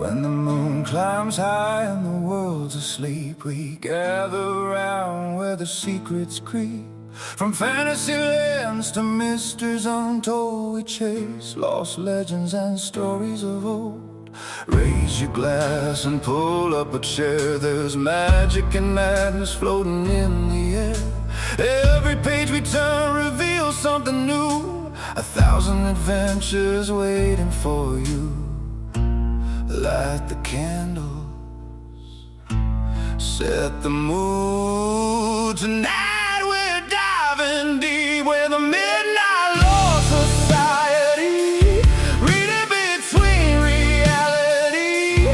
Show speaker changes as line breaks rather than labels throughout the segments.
When the moon climbs high and the world's asleep, we gather around where the secrets creep. From fantasy lands to mysteries untold, we chase lost legends and stories of old. Raise your glass and pull up a chair. There's magic and madness floating in the air. Every page we turn reveals something new, 1,000 adventures waiting for you. Light the candles, set the mood. Tonight we're diving deep where the midnight law society, reading between reality,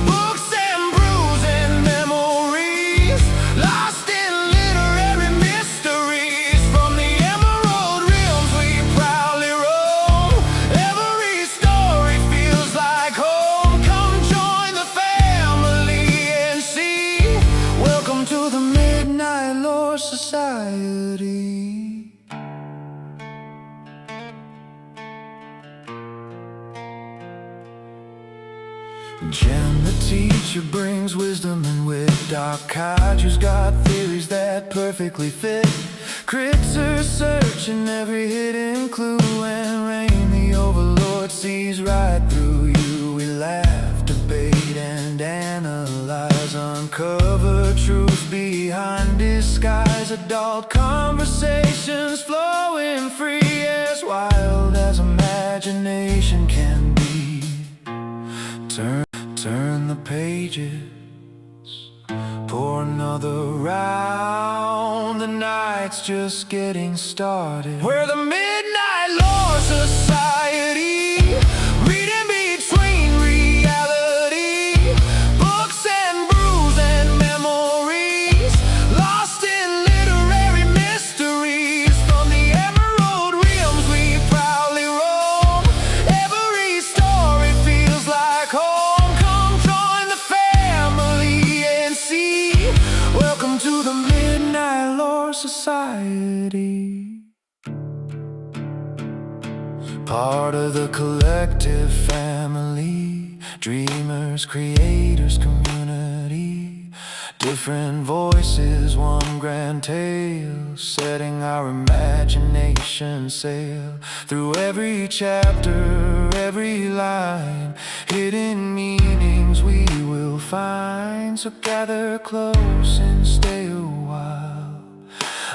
books and brews and memories, lost in literary mysteries. From the emerald realms we proudly roam. Every story feels like home. Come join the family and see. Welcome to the Midnight Lore Society. Jenn Da Teacher brings wisdom and wit. Doc Kaiju's got theories that perfectly fit. Krittur searching every hidden clue, and Reign the Overlord sees right through you. We laugh, debate, and analyze, uncover truths behind disguise. Adult conversations flowing free, as wild as imagination can be. Turn the pages, pour another round. The night's just getting started. We're the Midnight Lore Society, reading between reality, books and brews and memories, lost in literary mysteries. From the emerald realms we proudly roam. Every story feels like home. Come join the family and see. Welcome to the Midnight Lore Society. Part of the collective family, dreamers, creators, community. Different voices, one grand tale, setting our imagination sail. Through every chapter, every line, hidden meanings we will find. So gather close and stay a while.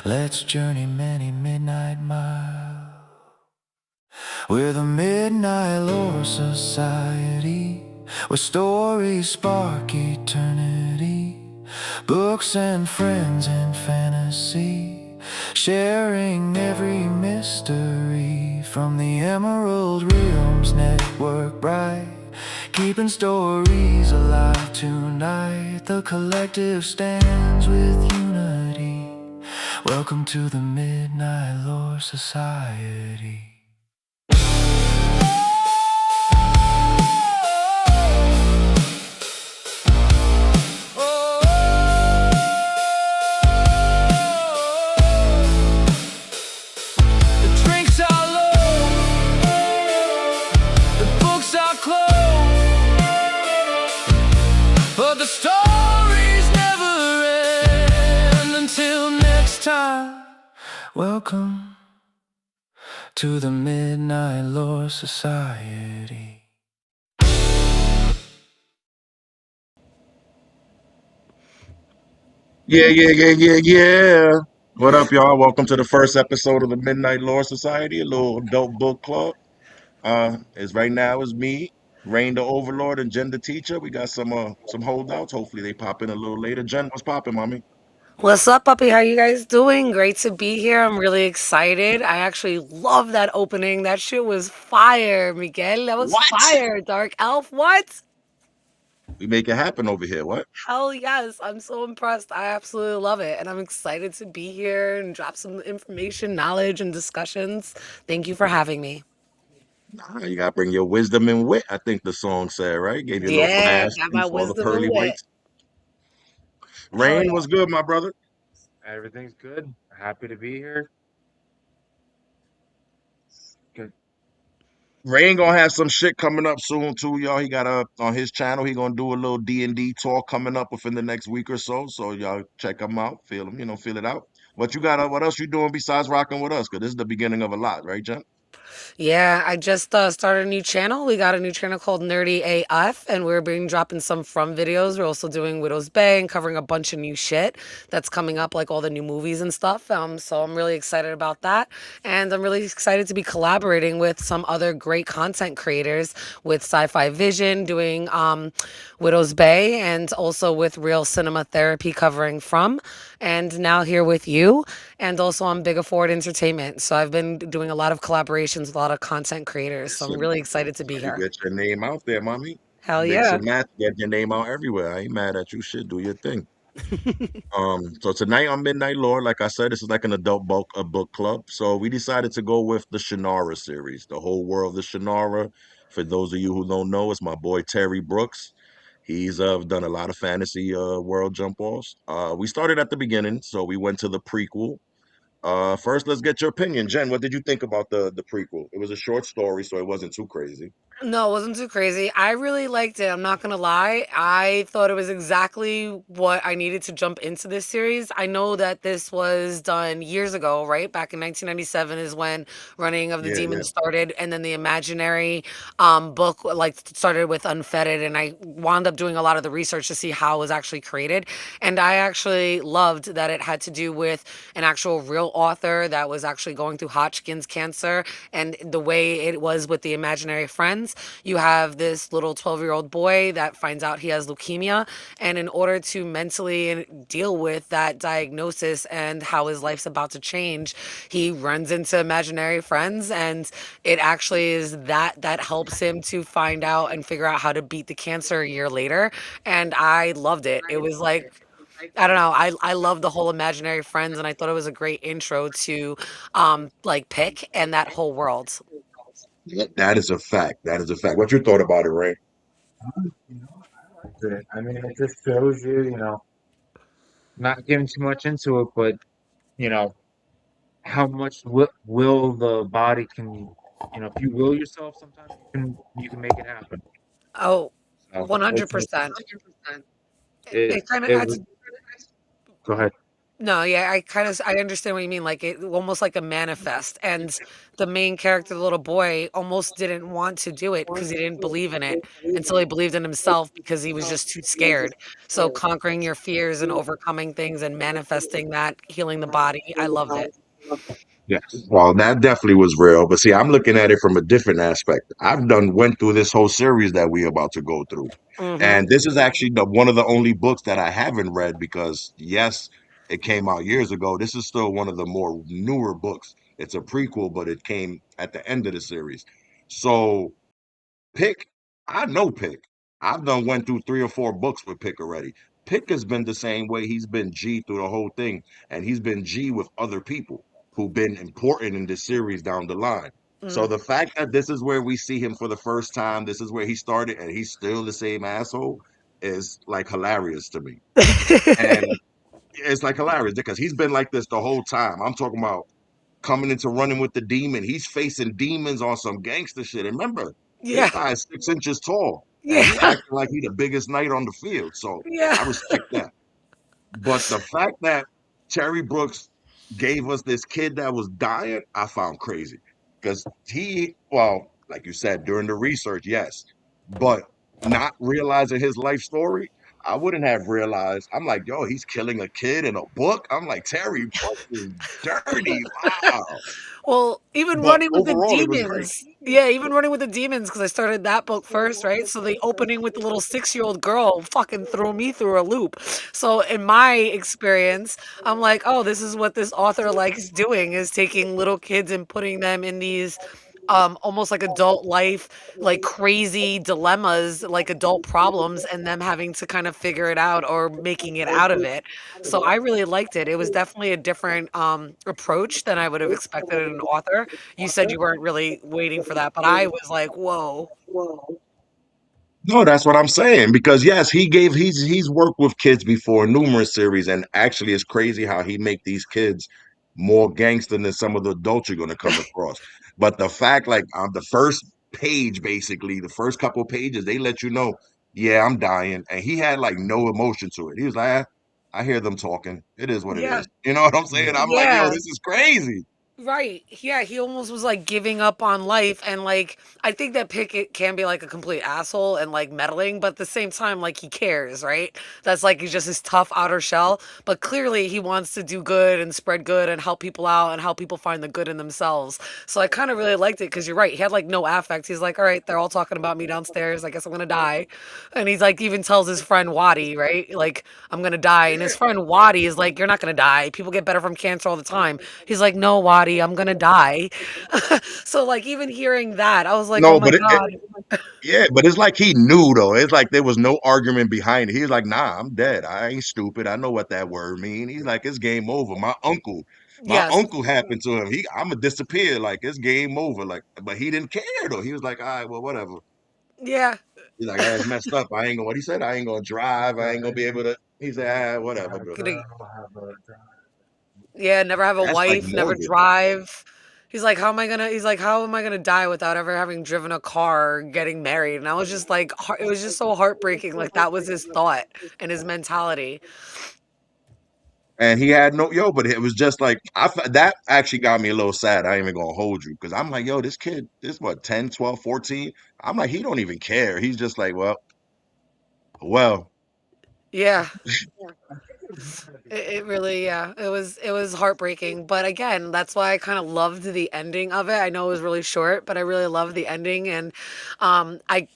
Let's journey many midnight miles. We're the Midnight Lore Society, where stories spark eternity. Books and friends in fantasy, sharing every mystery. From the Emerald Realms network bright, keeping stories alive tonight. The collective stands with unity. Welcome to the Midnight Lore Society. But the stories never end. Until next time, welcome to the Midnight Lore Society.
Yeah. What up, y'all? Welcome to the first episode of the Midnight Lore Society, a little adult book club. Is right now is me, Reign the Overlord, and Jenn Da Teacher. We got some holdouts. Hopefully they pop in a little later. Jen, what's popping, mommy?
What's up, puppy? How you guys doing? Great to be here. I'm really excited. I actually love that opening. That shit was fire, Miguel. That was
What?
fire, Darce'lph. What?
We make it happen over here. What?
Hell yes. I'm so impressed. I absolutely love it. And I'm excited to be here and drop some information, knowledge, and discussions. Thank you for having me.
Nah, you gotta bring your wisdom and wit. I think the song said, right? Gave you a little
Yeah,
flash
got my
before the
wisdom and
pearly
wit.
whites.
Hell
Rain was good, my brother.
Everything's good. Happy to be here. Good.
Rain gonna have some shit coming up soon too, y'all. He got on his channel. He gonna do a little D&D talk coming up within the next week or so. So y'all check him out, feel him, feel it out. What you got? What else you doing besides rocking with us? Cause this is the beginning of a lot, right, Jen?
Yeah, I just started a new channel. We got a new channel called Nerdy AF, and we're being dropping some from videos. We're also doing Widow's Bay and covering a bunch of new shit that's coming up, like all the new movies and stuff. So I'm really excited about that, and I'm really excited to be collaborating with some other great content creators with Sci-Fi Vision doing Widow's Bay, and also with Real Cinema Therapy covering from, and now here with you, and also on Bigger Forward Entertainment. So I've been doing a lot of collaborations with a lot of content creators. So I'm
Listen,
really excited to be
try to
here.
get your name out there, mommy.
Hell
Mix
yeah.
and match, get your name out everywhere. I ain't mad at you. Shit, do your thing. So tonight on Midnight Lore, like I said, this is like an adult book club. So we decided to go with the Shannara series, the whole world of Shannara. For those of you who don't know, it's my boy Terry Brooks. He's done a lot of fantasy world jump offs. We started at the beginning, so we went to the prequel. First, let's get your opinion, Jen. What did you think about the prequel? It was a short story, so it wasn't too crazy.
No, it wasn't too crazy. I really liked it. I'm not gonna lie. I thought it was exactly what I needed to jump into this series. I know that this was done years ago, right? Back in 1997 is when Running of the
Yeah, yeah.
Demons started, and then the Imaginary book like started with Unfettered, and I wound up doing a lot of the research to see how it was actually created. And I actually loved that it had to do with an actual real author that was actually going through Hodgkin's cancer, and the way it was with the imaginary friends. You have this little 12-year-old boy that finds out he has leukemia, and in order to mentally deal with that diagnosis and how his life's about to change, he runs into imaginary friends, and it actually is that helps him to find out and figure out how to beat the cancer a year later. And I loved it. It was like, I don't know. I love the whole imaginary friends, and I thought it was a great intro to like Pick and that whole world.
That is a fact. That is a fact. What you thought about it, Ray?
I liked it. I mean, it just shows you, not getting too much into it, but you know, how much will the body can, if you will yourself, sometimes you can make it happen.
Oh,
So it's
100%.
it
It kind of
it
adds.
was. Go ahead.
No, yeah, I understand what you mean. Like it almost like a manifest. And the main character, the little boy, almost didn't want to do it because he didn't believe in it until he believed in himself because he was just too scared. So conquering your fears and overcoming things and manifesting that, healing the body, I loved it.
Yes. Well, that definitely was real. But see, I'm looking at it from a different aspect. I've done went through this whole series that we're about to go through.
Hmm.
And this is actually one of the only books that I haven't read because, yes, it came out years ago. This is still one of the more newer books. It's a prequel, but it came at the end of the series. So Pick, I know Pick. I've done went through 3 or 4 books with Pick already. Pick has been the same way. He's been G through the whole thing, and he's been G with other people who've been important in this series down the line. So
Hmm.
the fact that this is where we see him for the first time, this is where he started, and he's still the same asshole, is like hilarious to me. And it's like hilarious because he's been like this the whole time. I'm talking about coming into running with the demon. He's facing demons on some gangster shit. And remember, this
Yeah.
guy is 6 inches tall and he
Yeah.
acting like he the biggest knight on the field. So
Yeah.
I respect that. But the fact that Terry Brooks gave us this kid that was dying, I found crazy. Because well, like you said, during the research, yes, but not realizing his life story, I wouldn't have realized. I'm like, yo, he's killing a kid in a book. I'm like, Terry Brooks is dirty. Wow.
Well, even
But
running with the
overall, it was great.
demons. Yeah, even running with the demons because I started that book first, right? So the opening with the little 6-year-old girl fucking threw me through a loop. So in my experience, I'm like, oh, this is what this author likes doing is taking little kids and putting them in these almost like adult life, like crazy dilemmas, like adult problems, and them having to kind of figure it out or making it out of it. So I really liked it. It was definitely a different approach than I would have expected in an author. You said you weren't really waiting for that, but I was like, whoa.
No, that's what I'm saying. Because yes, he's worked with kids before, numerous series, and actually it's crazy how he make these kids more gangster than some of the adults you're gonna come across. But the fact, like the first page basically, the first couple pages, they let you know, yeah, I'm dying. And he had like no emotion to it. He was like, I hear them talking. It is what it
Yeah.
is. You know what I'm saying? I'm like, yo,
Yeah.
this is crazy.
Right. Yeah, he almost was like giving up on life and like I think that Pickett can be like a complete asshole and like meddling, but at the same time like he cares, right? That's like he's just his tough outer shell, but clearly he wants to do good and spread good and help people out and help people find the good in themselves. So I kind of really liked it cuz you're right. He had like no affect. He's like, "All right, they're all talking about me downstairs. I guess I'm going to die." And he's like even tells his friend Waddy, right? Like, "I'm going to die." And his friend Waddy is like, "You're not going to die. People get better from cancer all the time." He's like, "No, Waddy, I'm gonna die." So like even hearing that, I was like, "Oh
No,
my
but
God."
yeah, but it's like he knew though. It's like there was no argument behind it. He was like, "Nah, I'm dead. I ain't stupid. I know what that word mean." He's like, "It's game over." My
Yes.
uncle happened to him. I'ma disappear. Like it's game over. Like, but he didn't care though. He was like, "All right, well, whatever."
Yeah.
He's like, "It's messed up. I ain't gonna." What he said? "I ain't gonna drive. I ain't gonna be able to." He said, "Ah, whatever, bro."
Gonna, yeah, never have a
That's like
wife, never
morbid.
drive. He's like, "How am I gonna die without ever having driven a car or getting married?" And I was just like, it was just so heartbreaking. Like that was his thought and his mentality.
And he had no but it was just like that actually got me a little sad. I ain't even gonna hold you because I'm like, yo, this kid, this what 10, 12, 14. I'm like, he don't even care. He's just like, well,
Yeah. It really, yeah, it was heartbreaking. But again, that's why I kind of loved the ending of it. I know it was really short, but I really loved the ending. And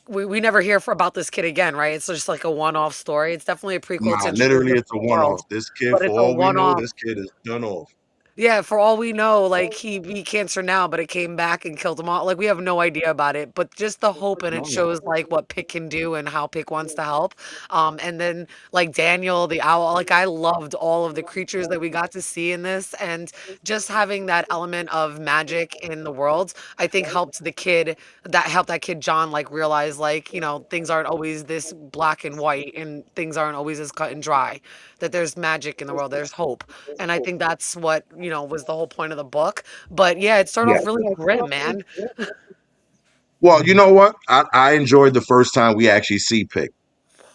we never hear about this kid again, right? It's just like a one-off story. It's definitely a prequel to
nah,
introduce
literally,
us
it's
to
a
the
one off.
world,
This kid,
but
for
it's a
all we know,
one-off.
this kid is done off.
Yeah, for all we know, like he beat cancer now, but it came back and killed him all. Like we have no idea about it, but just the hope and it
No.
shows like what Pick can do and how Pick wants to help. And then like Daniel the owl, like I loved all of the creatures that we got to see in this, and just having that element of magic in the world, I think helped that kid John like realize like things aren't always this black and white, and things aren't always as cut and dry. That there's magic in the world, there's hope. And I think that's what, was the whole point of the book. But yeah, it started
Yeah.
off really grim, man.
Well, you know what? I enjoyed the first time we actually see Pick.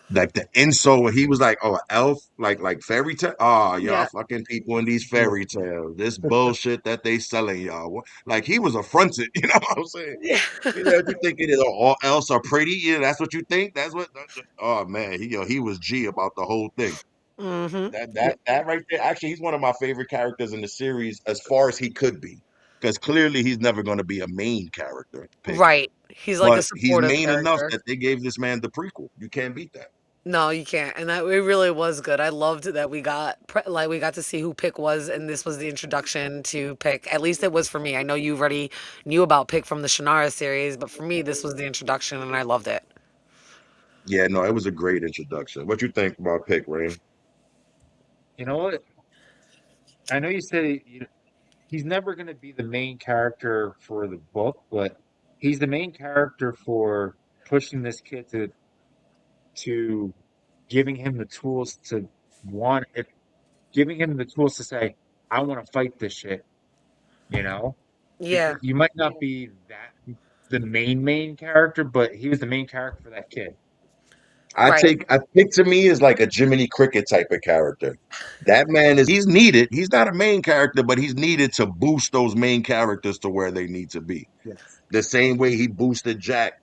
Like the insult when he was like, "Oh, elf, like fairy tale. Oh, y'all
Yeah.
fucking people in these fairy tales. This bullshit that they selling y'all." Like he was affronted. You know what I'm saying?
Yeah.
You know, you think it is all else are pretty? Yeah, that's what you think. That's what. Oh man, he was G about the whole thing.
Mhm.
That right there. Actually, he's one of my favorite characters in the series as far as he could be, because clearly he's never going to be a main character pick,
Right. He's like a
but he's
supportive
main enough
character.
that they gave this man the prequel. You can't beat that.
No, you can't. And that it really was good. I loved that we got to see who Pick was, and this was the introduction to Pick. At least it was for me. I know you already knew about Pick from the Shannara series, but for me this was the introduction and I loved it.
Yeah, no, it was a great introduction. What you think about Pick, Rain?
You know what? I know you said he's never going to be the main character for the book, but he's the main character for pushing this kid to giving him the tools to want if giving him the tools to say, I want to fight this shit, you know?
Yeah.
You might not be that the main character, but he was the main character for that kid.
Right.
I Pick to me is like a Jiminy Cricket type of character. That man he's needed. He's not a main character, but he's needed to boost those main characters to where they need to be.
Yes.
The same way he boosted Jack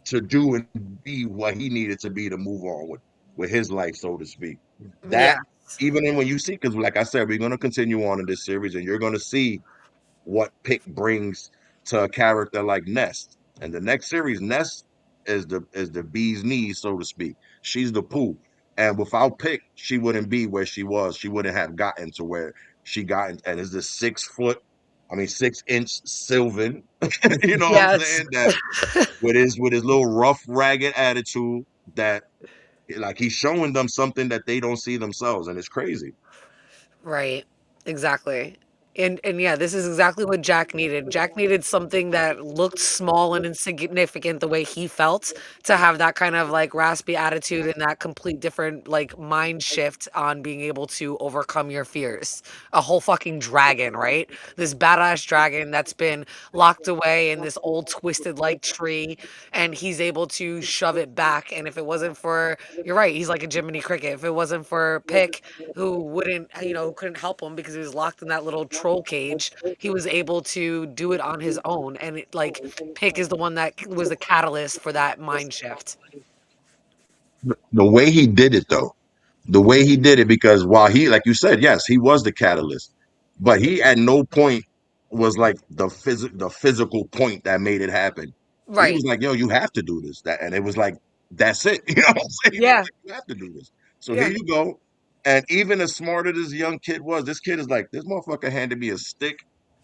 to do and be what he needed to be to move on with his life, so to speak. That
Yeah.
even in when you see, because like I said, we're going to continue on in this series, and you're going to see what Pick brings to a character like Nest. And the next series, Nest is the bee's knees, so to speak. She's the poo. And without Pick, she wouldn't be where she was. She wouldn't have gotten to where she got. And is this 6 foot, I mean 6 inch Sylvan, you know what I'm
Yes.
saying? That with his little rough, ragged attitude that like he's showing them something that they don't see themselves, and it's crazy.
Right. Exactly. And yeah, this is exactly what Jack needed. Jack needed something that looked small and insignificant the way he felt to have that kind of like raspy attitude and that complete different like mind shift on being able to overcome your fears. A whole fucking dragon, right? This badass dragon that's been locked away in this old twisted like tree, and he's able to shove it back. And if it wasn't for, you're right, he's like a Jiminy Cricket. If it wasn't for Pick, who wouldn't, who couldn't help him because he was locked in that little troll cage, he was able to do it on his own. And it, like, Pick is the one that was the catalyst for that mind shift.
The way he did it, though, the way he did it, because while he, like you said, yes, he was the catalyst, but he at no point was like the physical point that made it happen. He
Right.
was like, "Yo, you have to do this," that, and it was like, "That's it." You know what I'm saying? He was
Yeah.
like, "You have to do this." So here
Yeah.
you go. And even as smart as this young kid was, this kid is like, "This motherfucker handed me a stick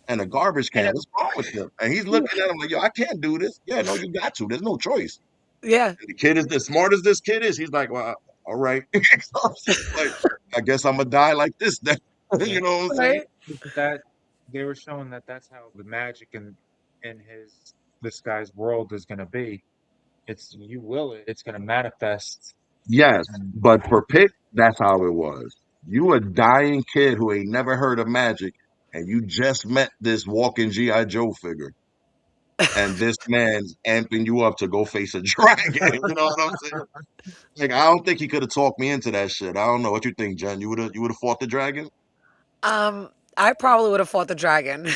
and a garbage
And
can. What's wrong with him?" And he's looking at him like, "Yo, I can't do this." Yeah, no, you got to. There's no choice.
yeah.
The kid is as smart as this kid is. He's like, well, all right. So I'm just like, I guess I'm gonna die like this then.
Yeah.
You know what I'm saying?
Right.
That they were showing that that's how the magic in his this guy's world is going to be. It's you will it. It's going to manifest.
Yes,
And
but for Pitt, that's how it was. You a dying kid who ain't never heard of magic, and you just met this walking GI Joe figure, and this man's amping you up to go face a dragon. You know what I'm saying? Like I don't think he could have talked me into that shit. I don't know what you think, Jen. You would have fought the dragon.
I probably would have fought the dragon.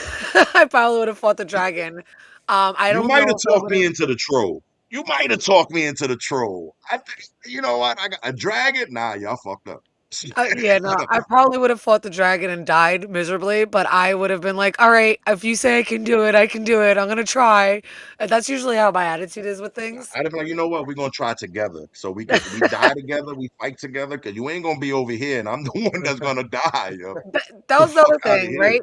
I probably would have fought the dragon. I
You
don't
might
know
have
if I
talked
would
me
have.
into the troll. You might have talked me into the troll. I think you know what? I got a dragon. Nah, y'all fucked up.
Yeah, no, I probably would have fought the dragon and died miserably, but I would have been like, all right, if you say I can do it, I can do it. I'm gonna try. And that's usually how my attitude is with things.
I'd have been like, you know what? We're gonna try together, so we die together, we fight together, because you ain't gonna be over here, and I'm the one that's gonna die, yo.
That
The
was the
fuck
other
out of
thing,
here.
right?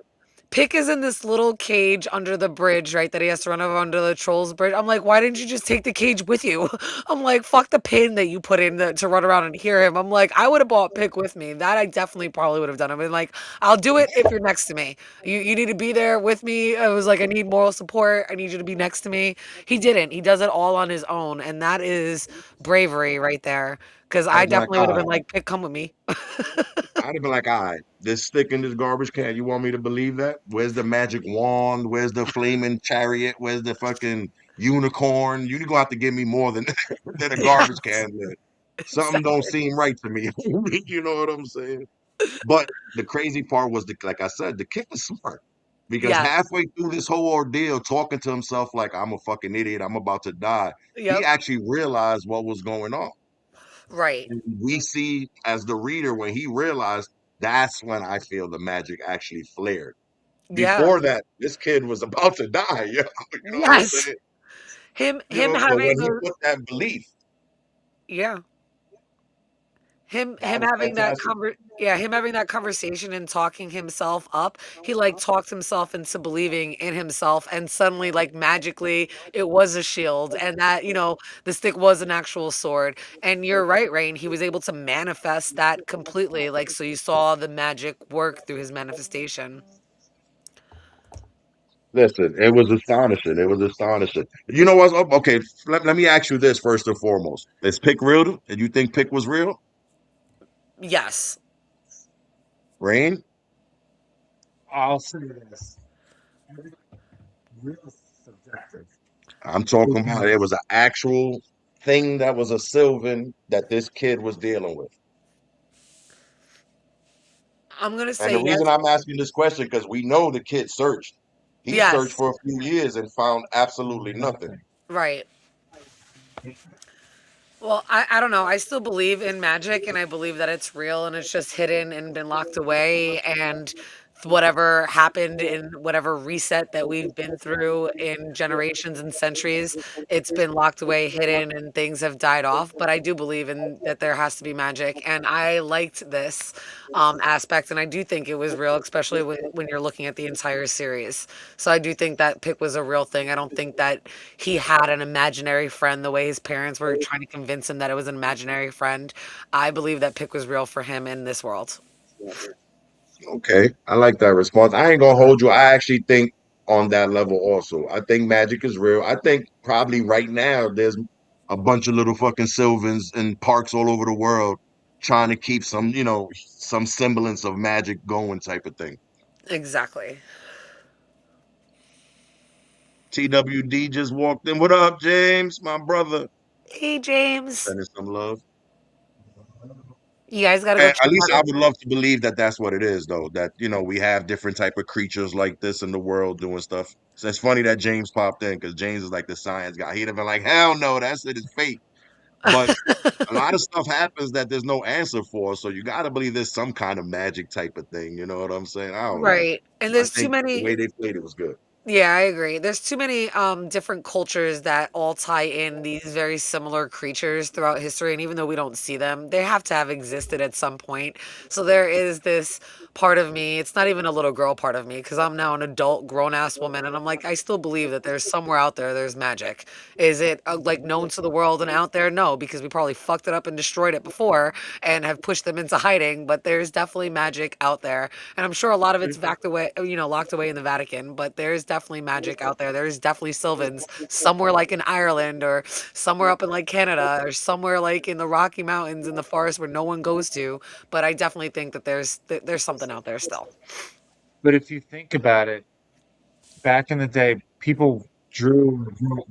Pick is in this little cage under the bridge, right? That he has to run over under the trolls bridge. I'm like, why didn't you just take the cage with you? I'm like, fuck the pin that you put in to run around and hear him. I'm like, I would have bought Pick with me. That I definitely probably would have done. I've been like, I'll do it if you're next to me. You need to be there with me. I was like, I need moral support. I need you to be next to me. He didn't. He does it all on his own, and that is bravery right there. Because
I'd
I
have been like,
definitely would
all
have been
right.
like, Pick, come with me.
I'd have been like, all right, this stick in this garbage can. You want me to believe that? Where's the magic wand? Where's the flaming chariot? Where's the fucking unicorn? You're gonna have to give me more than than a garbage
Yes,
can. Man. Something don't
exactly.
seem right to me. You know what I'm saying? But the crazy part was, like I said, the kid was smart because
Yes.
halfway through this whole ordeal, talking to himself like I'm a fucking idiot, I'm about to die, he
Yep.
actually realized what was going on.
Right.
And we see as the reader when he realized, that's when I feel the magic actually flared.
Yeah.
Before that, this kid was about to die. You know what I'm
Yes.
saying?
Him
But
having
when he
those
put that belief,
yeah.
that
Him
was
having that
fantastic.
him having that conversation and talking himself up, he, like, talked himself into believing in himself, and suddenly, like, magically, it was a shield, and that, the stick was an actual sword, and you're right, Rain, he was able to manifest that completely, like, so you saw the magic work through his manifestation.
Listen, it was astonishing. It was astonishing. You know what? Oh, okay, let me ask you this first and foremost. Is Pick real? Did you think Pick was real?
Yes.
Rain?
I'll say this: real subjective.
I'm talking about
Because
it was an actual thing that was a Sylvan that this kid was dealing with.
I'm gonna
And
say
the reason
yes.
I'm asking this question because we know the kid searched. He searched
Yes.
for a few years and found absolutely nothing.
nothing.
Right. Well, I don't know. I still believe in magic and I believe that it's real and it's just hidden and been locked away. And whatever happened in whatever reset that we've been through in generations and centuries, it's been locked away, hidden, and things have died off. But I do believe in that there has to be magic. And I liked this aspect. And I do think it was real, especially when you're looking at the entire series. So I do think that Pick was a real thing. I don't think that he had an imaginary friend the way his parents were trying to convince him that it was an imaginary friend. I believe that Pick was real for him in this world.
Okay, I like that response. I ain't gonna hold you. I actually think on that level also. I think magic is real. I think probably right now there's a bunch of little fucking Sylvans in parks all over the world trying to keep some, some semblance of magic going type of thing.
Exactly.
TWD just walked in. What up, James? My brother.
Hey, James.
Sending some love.
You guys got to go
And
check
at least
out
I
his.
would love to believe that that's what it is, though. That we have different type of creatures like this in the world doing stuff. So it's funny that James popped in because James is like the science guy. He'd have been like, "Hell no, that shit is fake." But a lot of stuff happens that there's no answer for. So you got to believe there's some kind of magic type of thing. You know what I'm saying? I don't know.
Right. And
I
there's too
think the
many.
way they played it was good.
Yeah, I agree. There's too many different cultures that all tie in these very similar creatures throughout history, and even though we don't see them, they have to have existed at some point. So there is this part of me, it's not even a little girl part of me because I'm now an adult grown ass woman, and I'm like, I still believe that there's somewhere out there there's magic. Is it like known to the world and out there? No, because we probably fucked it up and destroyed it before and have pushed them into hiding, but there's definitely magic out there. And I'm sure a lot of it's backed away, locked away in the Vatican, but there's definitely magic out there. There's definitely Sylvans somewhere like in Ireland or somewhere up in like Canada or somewhere like in the Rocky Mountains in the forest where no one goes to. But I definitely think that there's something out there still.
But if you think about it, back in the day, people drew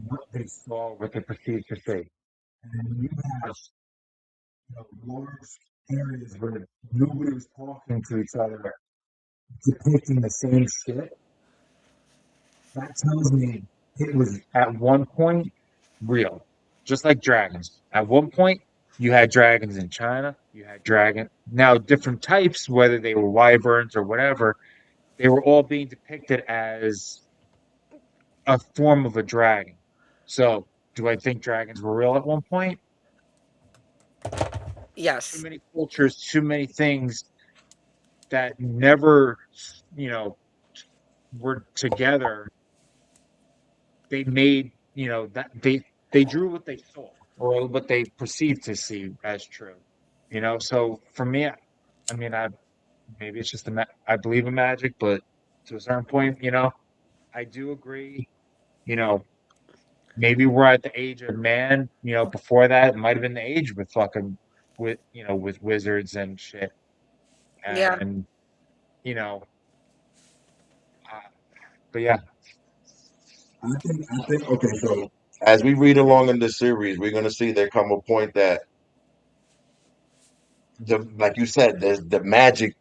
what they saw, what they perceived to see. And you have, large areas where nobody was talking to each other, depicting the same shit. That tells me it was at one point real, just like dragons. At one point, you had dragons in China, you had dragon. Now, different types, whether they were wyverns or whatever, they were all being depicted as a form of a dragon. So, do I think dragons were real at one point? Too
Yes.
many cultures, too many things that never, you know, were together. They made, that they drew what they saw or what they perceived to see as true. So for me, I mean, I maybe it's just I believe in magic, but to a certain point, I do agree. You know, maybe we're at the age of man. Before that, it might have been the age with fucking with wizards and shit.
Yeah.
And you know, uh, but yeah,
I think okay. So as we read along in this series, we're gonna see there come a point that like you said, there's the magic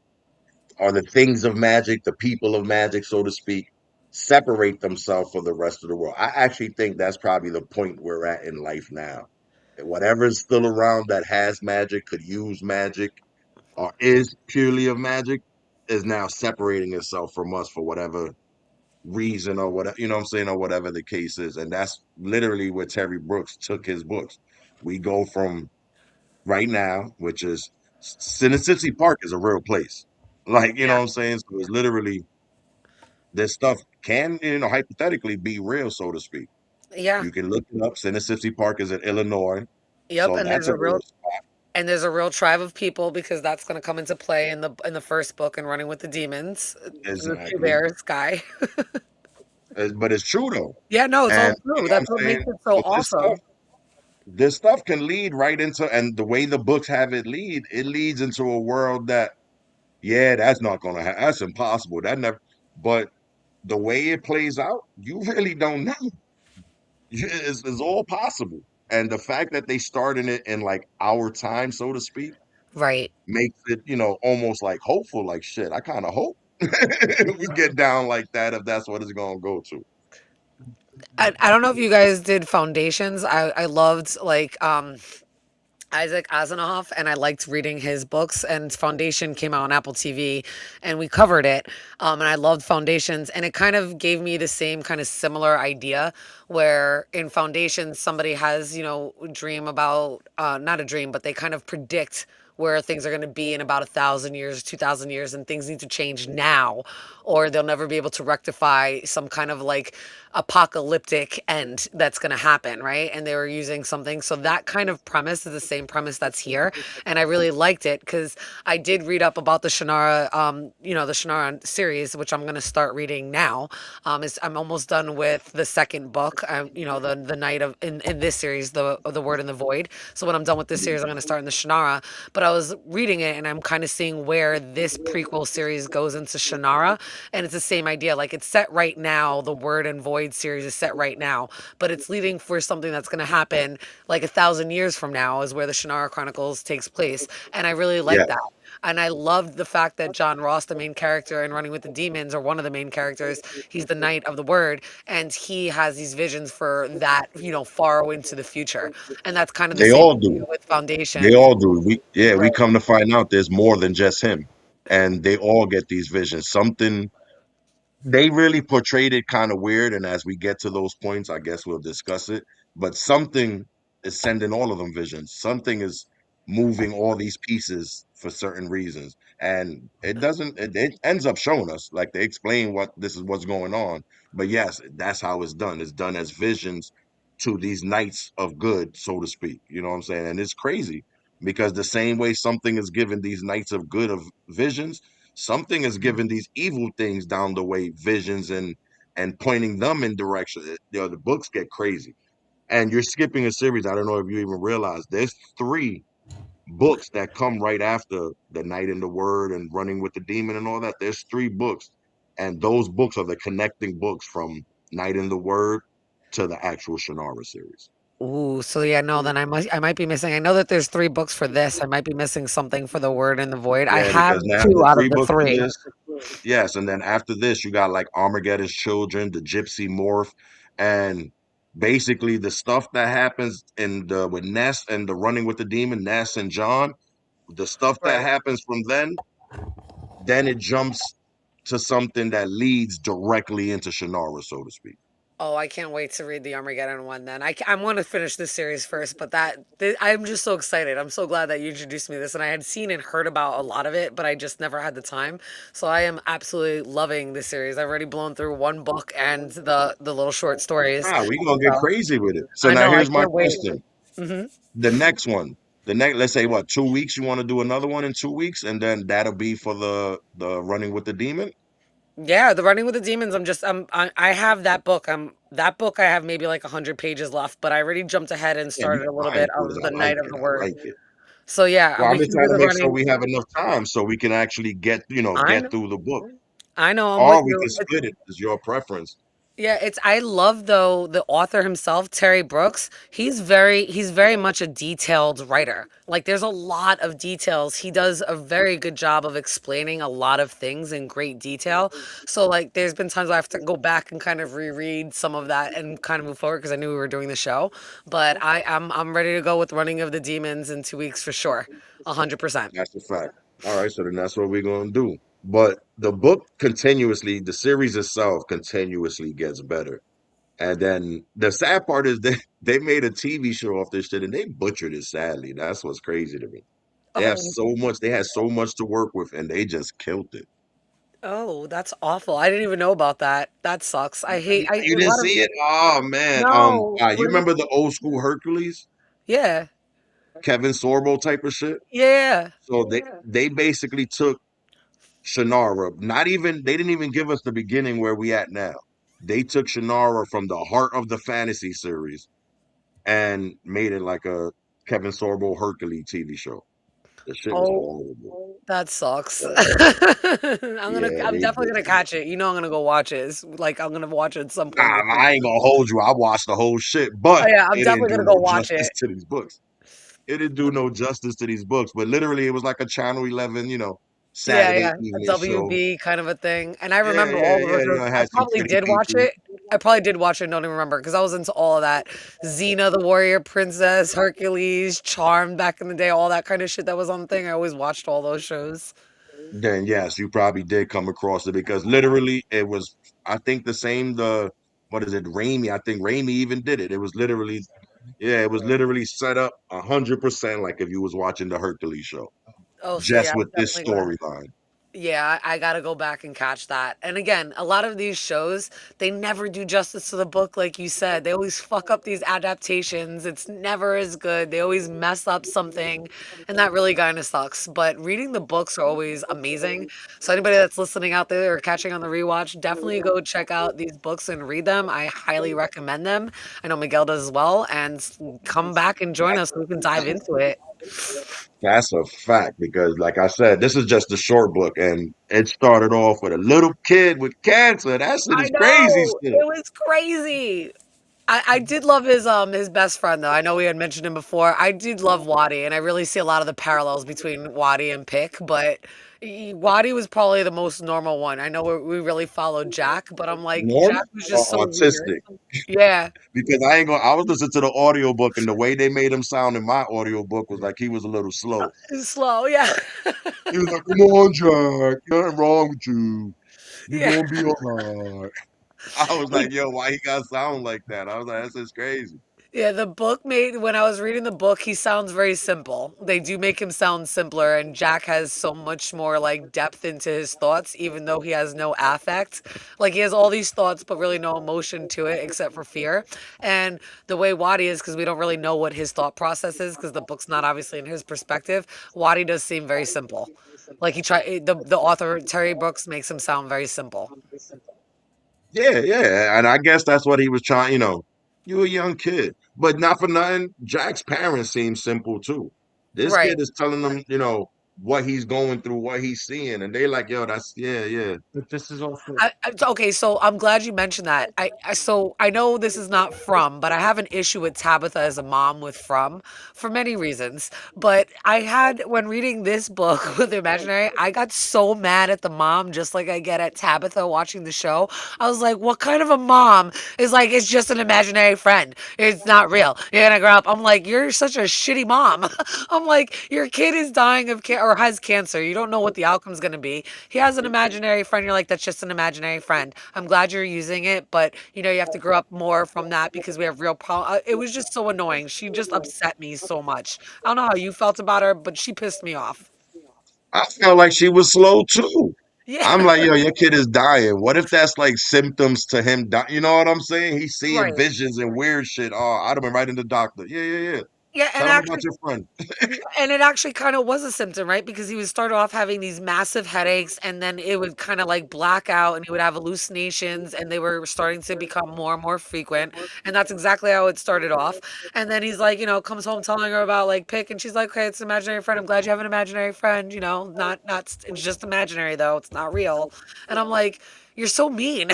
or the things of magic, the people of magic, so to speak, separate themselves from the rest of the world. I actually think that's probably the point we're at in life now. Whatever's still around that has magic, could use magic, or is purely of magic, is now separating itself from us for whatever reason or whatever, you know what I'm saying, or whatever the case is. And that's literally where Terry Brooks took his books. We go from right now, which is Cincy Park is a real place. Like, you know
Yeah.
what I'm saying? So it's literally this stuff can, hypothetically be real, so to speak.
Yeah.
You can look it up. Cincy Park is in Illinois.
Yep.
So
And
that's
there's
a
a
real
real and there's a real tribe of people because that's going to come into play in the first book and Running with the Demons. The two
exactly.
bears guy.
But it's true though.
Yeah, no, it's
And
all
you
true.
know what I'm
That's what
saying?
makes it so
So
awesome.
this stuff can lead right into, and the way the books have it leads into a world that, yeah, that's not gonna happen. That's impossible. That never, but the way it plays out, you really don't know. It's all possible. And the fact that they started it in like our time, so to speak,
Right.
makes it, almost like hopeful. Like shit, I kind of hope we get down like that if that's what it's gonna go to.
I don't know if you guys did Foundations. I loved like Isaac Asimov, and I liked reading his books. And Foundation came out on Apple TV, and we covered it. And I loved Foundations, and it kind of gave me the same kind of similar idea, where in Foundations somebody has dream about not a dream, but they kind of predict where things are going to be in about 1,000 years, 2,000 years, and things need to change now, or they'll never be able to rectify some kind of like apocalyptic end that's going to happen, right? And they were using something. So that kind of premise is the same premise that's here. And I really liked it because I did read up about the Shannara, the Shannara series, which I'm going to start reading now. I'm almost done with the second book, the night of in this series, the Word and the Void. So when I'm done with this series, I'm going to start in the Shannara. But I was reading it and I'm kind of seeing where this prequel series goes into Shannara, and it's the same idea. Like it's set right now. The Word and Void series is set right now, but it's leading for something that's going to happen like 1,000 years from now, is where the Shannara Chronicles takes place, and I really
Yeah,
like that. And I loved the fact that John Ross, the main character in Running with the Demons, or one of the main characters, he's the Knight of the Word, and he has these visions for that, far into the future. And that's kind of the
they
same
all
idea
do.
with
They
Foundations.
all do. We
Right.
come to find out there's more than just him, and they all get these visions. Something they really portrayed it kind of weird, and as we get to those points, I guess we'll discuss it. But something is sending all of them visions. Something is moving all these pieces for certain reasons, and it ends up showing us, like they explain what this is what's going on. But yes, that's how it's done. It's done as visions to these knights of good, so to speak. You know what I'm saying? And it's crazy because the same way something is given these knights of good of visions, something is giving these evil things down the way visions and pointing them in direction. The books get crazy, and you're skipping a series. I don't know if you even realize there's three books that come right after the Night in the Word and Running with the Demon and all that. There's three books, and those books are the connecting books from Night in the Word to the actual Shannara series.
Ooh, so yeah, no, then I might be missing. I know that there's 3 books for this. I might be missing something for the Word and the Void. I
Yeah,
have
because now
two
the
out
three
of the
books for
three.
this. Yes, and then after this, you got like Armageddon's Children, the Gypsy Morph, and basically the stuff that happens in the with Ness and the Running with the Demon, Ness and John, the stuff that
Right.
happens from then it jumps to something that leads directly into Shannara, so to speak.
Oh, I can't wait to read the Armageddon one. Then I want to finish this series first, but I'm just so excited. I'm so glad that you introduced me to this, and I had seen and heard about a lot of it, but I just never had the time. So I am absolutely loving this series. I've already blown through one book and the little short stories.
Ah, we gonna get
So
crazy with it. So
I
now
know I
here's my
can't wait.
question.
Hmm.
The next one, let's say what, 2 weeks, you want to do another one in 2 weeks, and then that'll be for the Running with the Demon.
Yeah, the Running with the Demons. I have that book. That book. I have maybe like 100 pages left, but I already jumped ahead and
Yeah, you
started a little
flying
bit
through
of
this.
the
I like
Night of
it.
the
I
Word.
like it.
So yeah,
Well, I'm
we
just
can do
trying to
the
make sure
Running.
we have enough time so we can actually get,
I
get
know.
through the book.
I know. I'm with
Or we
you.
can split it. It's your preference.
Yeah, I love though the author himself, Terry Brooks. He's very much a detailed writer. Like there's a lot of details. He does a very good job of explaining a lot of things in great detail. So like there's been times I have to go back and kind of reread some of that and kind of move forward because I knew we were doing the show. But I'm ready to go with Running of the Demons in 2 weeks for sure. 100%.
That's the fact. All right, so then that's what we're gonna do. But the book continuously, the series itself continuously gets better. And then the sad part is they made a TV show off this shit and they butchered it sadly. That's what's crazy to me.
Oh,
They had so much to work with and they just killed it.
oh, that's awful. I didn't even know about that. That sucks. I hate I
You
a
didn't
lot of
see it? Oh man.
no.
You remember the old school Hercules?
Yeah.
Kevin Sorbo type of shit?
Yeah.
So they basically took Shannara. Not even they didn't even give us the beginning where we at now. They took Shannara from the heart of the fantasy series and made it like a Kevin Sorbo Hercules TV show. The shit was
Oh,
horrible.
that sucks.
But yeah,
I'm
they
definitely gonna
butchered it.
catch it. I'm gonna go watch it. Like I'm gonna watch it at some point this
Nah,
week.
I ain't gonna hold you. I watched the whole shit,
Oh
but
yeah, I'm
it didn't
definitely
do
gonna go
no
watch
justice
it.
to these books. It didn't do no justice to these books. But literally, it was like a Channel 11,
Yeah,
Saturday
yeah, a
evening show.
WB kind of a thing. And I
Yeah,
remember
yeah,
all
yeah.
of those.
It
I
had some
probably
pretty
did watch
people.
it. I probably did watch it and don't even remember because I was into all of that. Xena the Warrior Princess, Hercules, Charmed back in the day, all that kind of shit that was on the thing. I always watched all those shows.
Then yes, you probably did come across it because literally it was, I think the same, what is it, Raimi? I think Raimi even did it. It was literally, yeah, it was literally set up 100% like if you was watching the Hercules show,
Oh, so yeah,
just
I'm
with this
definitely gonna
storyline.
Yeah, I gotta go back and catch that. And again, a lot of these shows, they never do justice to the book, like you said. They always fuck up these adaptations. It's never as good. They always mess up something, and that really kind of sucks. But reading the books are always amazing. So anybody that's listening out there or catching on the rewatch, definitely go check out these books and read them. I highly recommend them. I know Miguel does as well. And come back and join us so we can dive into it.
That's a fact because, like I said, this is just a short book, and it started off with a little kid with cancer. That shit
I
is crazy
know.
still.
It was crazy. I did love his best friend though. I know we had mentioned him before. I did love Waddy, and I really see a lot of the parallels between Waddy and Pick, but Waddy was probably the most normal one. I know we really followed Jack, but I'm like,
Normal
Jack was just so
or
weird.
autistic?
Yeah,
Because I ain't gonna. I was listening to the audiobook, and the way they made him sound in my audiobook was like he was a little slow.
he's slow. Yeah,
He was like, "Come on, Jack, nothing wrong with you. You're
yeah.
gonna be all right." I was like, "Yo, why he got sound like that?" I was like, "That's just crazy."
Yeah, the book made when I was reading the book, he sounds very simple. They do make him sound simpler, and Jack has so much more like depth into his thoughts, even though he has no affect. Like he has all these thoughts, but really no emotion to it except for fear. And the way Wadi is, because we don't really know what his thought process is, because the book's not obviously in his perspective. Wadi does seem very simple. Like the author Terry Brooks makes him sound very simple.
Yeah, yeah, and I guess that's what he was trying. You a young kid, but not for nothing. Jack's parents seem simple too. This
Right.
kid is telling them, what he's going through, what he's seeing, and they like, yo, that's yeah, yeah.
But this is also
Okay, so I'm glad you mentioned that. So I know this is not From, but I have an issue with Tabitha as a mom with From for many reasons. But I had when reading this book with Imaginary, I got so mad at the mom, just like I get at Tabitha watching the show. I was like, what kind of a mom is like it's just an imaginary friend? It's not real. You're gonna grow up. I'm like, you're such a shitty mom. I'm like, your kid is dying of or has cancer. You don't know what the outcome's gonna be. He has an imaginary friend. You're like, that's just an imaginary friend. I'm glad you're using it, but you have to grow up more from that because we have real problems. It was just so annoying. She just upset me so much. I don't know how you felt about her, but she pissed me off.
I felt like she was slow too.
Yeah,
I'm like, yo, your kid is dying. What if that's like symptoms to him dying? You know what I'm saying? He's seeing
right.
visions and weird shit. Oh, I'd have been right in the doctor. Yeah, yeah, yeah.
Yeah, and
Tell him about
actually,
your friend.
and it actually kind of was a symptom, right? Because he would start off having these massive headaches, and then it would kind of like black out, and he would have hallucinations, and they were starting to become more and more frequent. And that's exactly how it started off. And then he's like, comes home telling her about like Pick, and she's like, "Okay, it's an imaginary friend. I'm glad you have an imaginary friend. Not it's just imaginary though. It's not real." And I'm like, "You're so mean."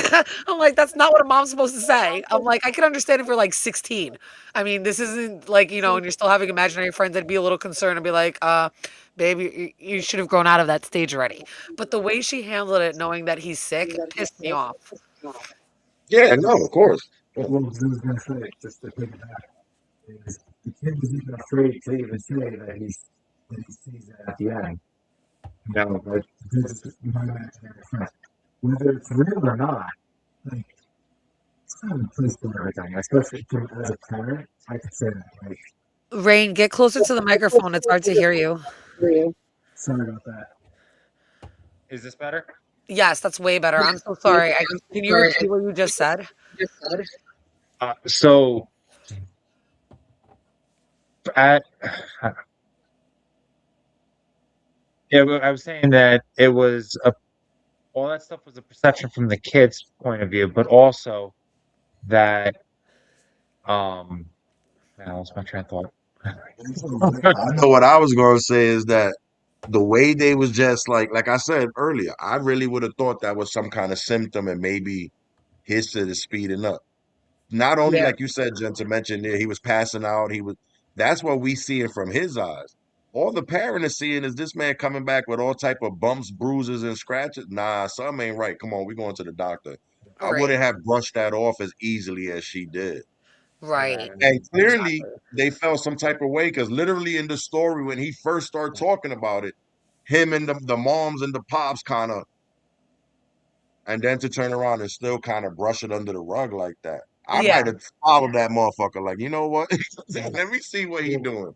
I'm like, "That's not what a mom's supposed to say." I'm like, "I can understand if you're like 16." I mean, this isn't like, and you're still having imaginary friends. I'd be a little concerned and be like, baby, you should have grown out of that stage already. But the way she handled it, knowing that he's sick, pissed me off.
Yeah, no, of course.
what I was going to say, just to piggyback, is the kid was even afraid to even say that he sees it at the end. Like this is my imaginary friend. Whether it's real or not, like it's kind of a place for everything, especially as a parent. I could say that. Like,
Rain, get closer to the microphone. It's hard to hear you.
sorry about that. Is this better?
Yes, that's way better. I'm so sorry. Can you repeat what you just said?
So at yeah, I was saying that it was all that stuff was a perception from the kid's point of view, but also that man, I lost my train of thought.
I know what I was gonna say is that the way they was just like I said earlier, I really would have thought that was some kind of symptom and maybe his shit is speeding up. Not only
Yeah,
like you said, Jen, to mention there, he was passing out. That's what we seeing from his eyes. All the parent is seeing is this man coming back with all type of bumps, bruises, and scratches. Nah, something ain't right. Come on, we going to the doctor. I
right,
wouldn't have brushed that off as easily as she did.
right.
And clearly
Exactly.
they felt some type of way because literally in the story when he first started talking about it, him and the moms and the pops kind of, and then to turn around and still kind of brush it under the rug like that. I
Yeah.
might have followed that motherfucker. Like, you know what? Let me see what he doing.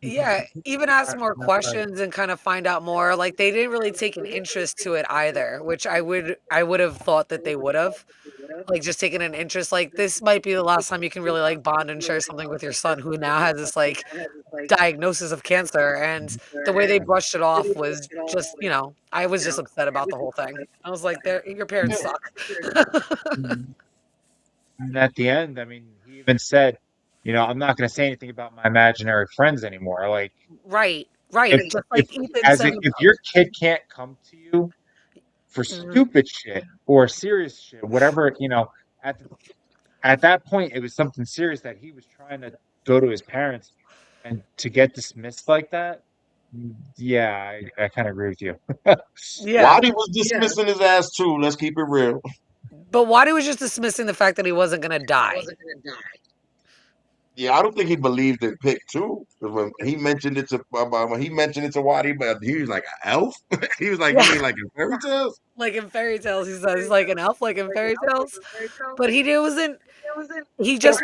Yeah, even ask more questions and kind of find out more. Like they didn't really take an interest to it either, which I would have thought that they would have. Like just taking an interest. Like this might be the last time you can really like bond and share something with your son who now has this like diagnosis of cancer, and the way they brushed it off was just, I was just upset about the whole thing. I was like, your parents
Yeah.
suck.
And at the end, I mean, he even said, I'm not going to say anything about my imaginary friends anymore. Like,
Right,
if
right. Just
if
like Ethan said.
if your kid can't come to you for
Mhm.
stupid shit or serious shit, whatever, at the, at that point, it was something serious that he was trying to go to his parents, and to get dismissed like that. Yeah, I kind of agree with you.
Yeah.
Waddy was dismissing his ass too. Let's keep it real.
But Waddy was just dismissing the fact that he wasn't gonna die.
Yeah, I don't think he believed in Pick too. 'Cause when he mentioned it to Waddy, but he was like an elf. He was like, "You
Yeah.
mean like in fairy tales?"
Like in fairy tales, he says he's like an elf, like in fairy tales. But he just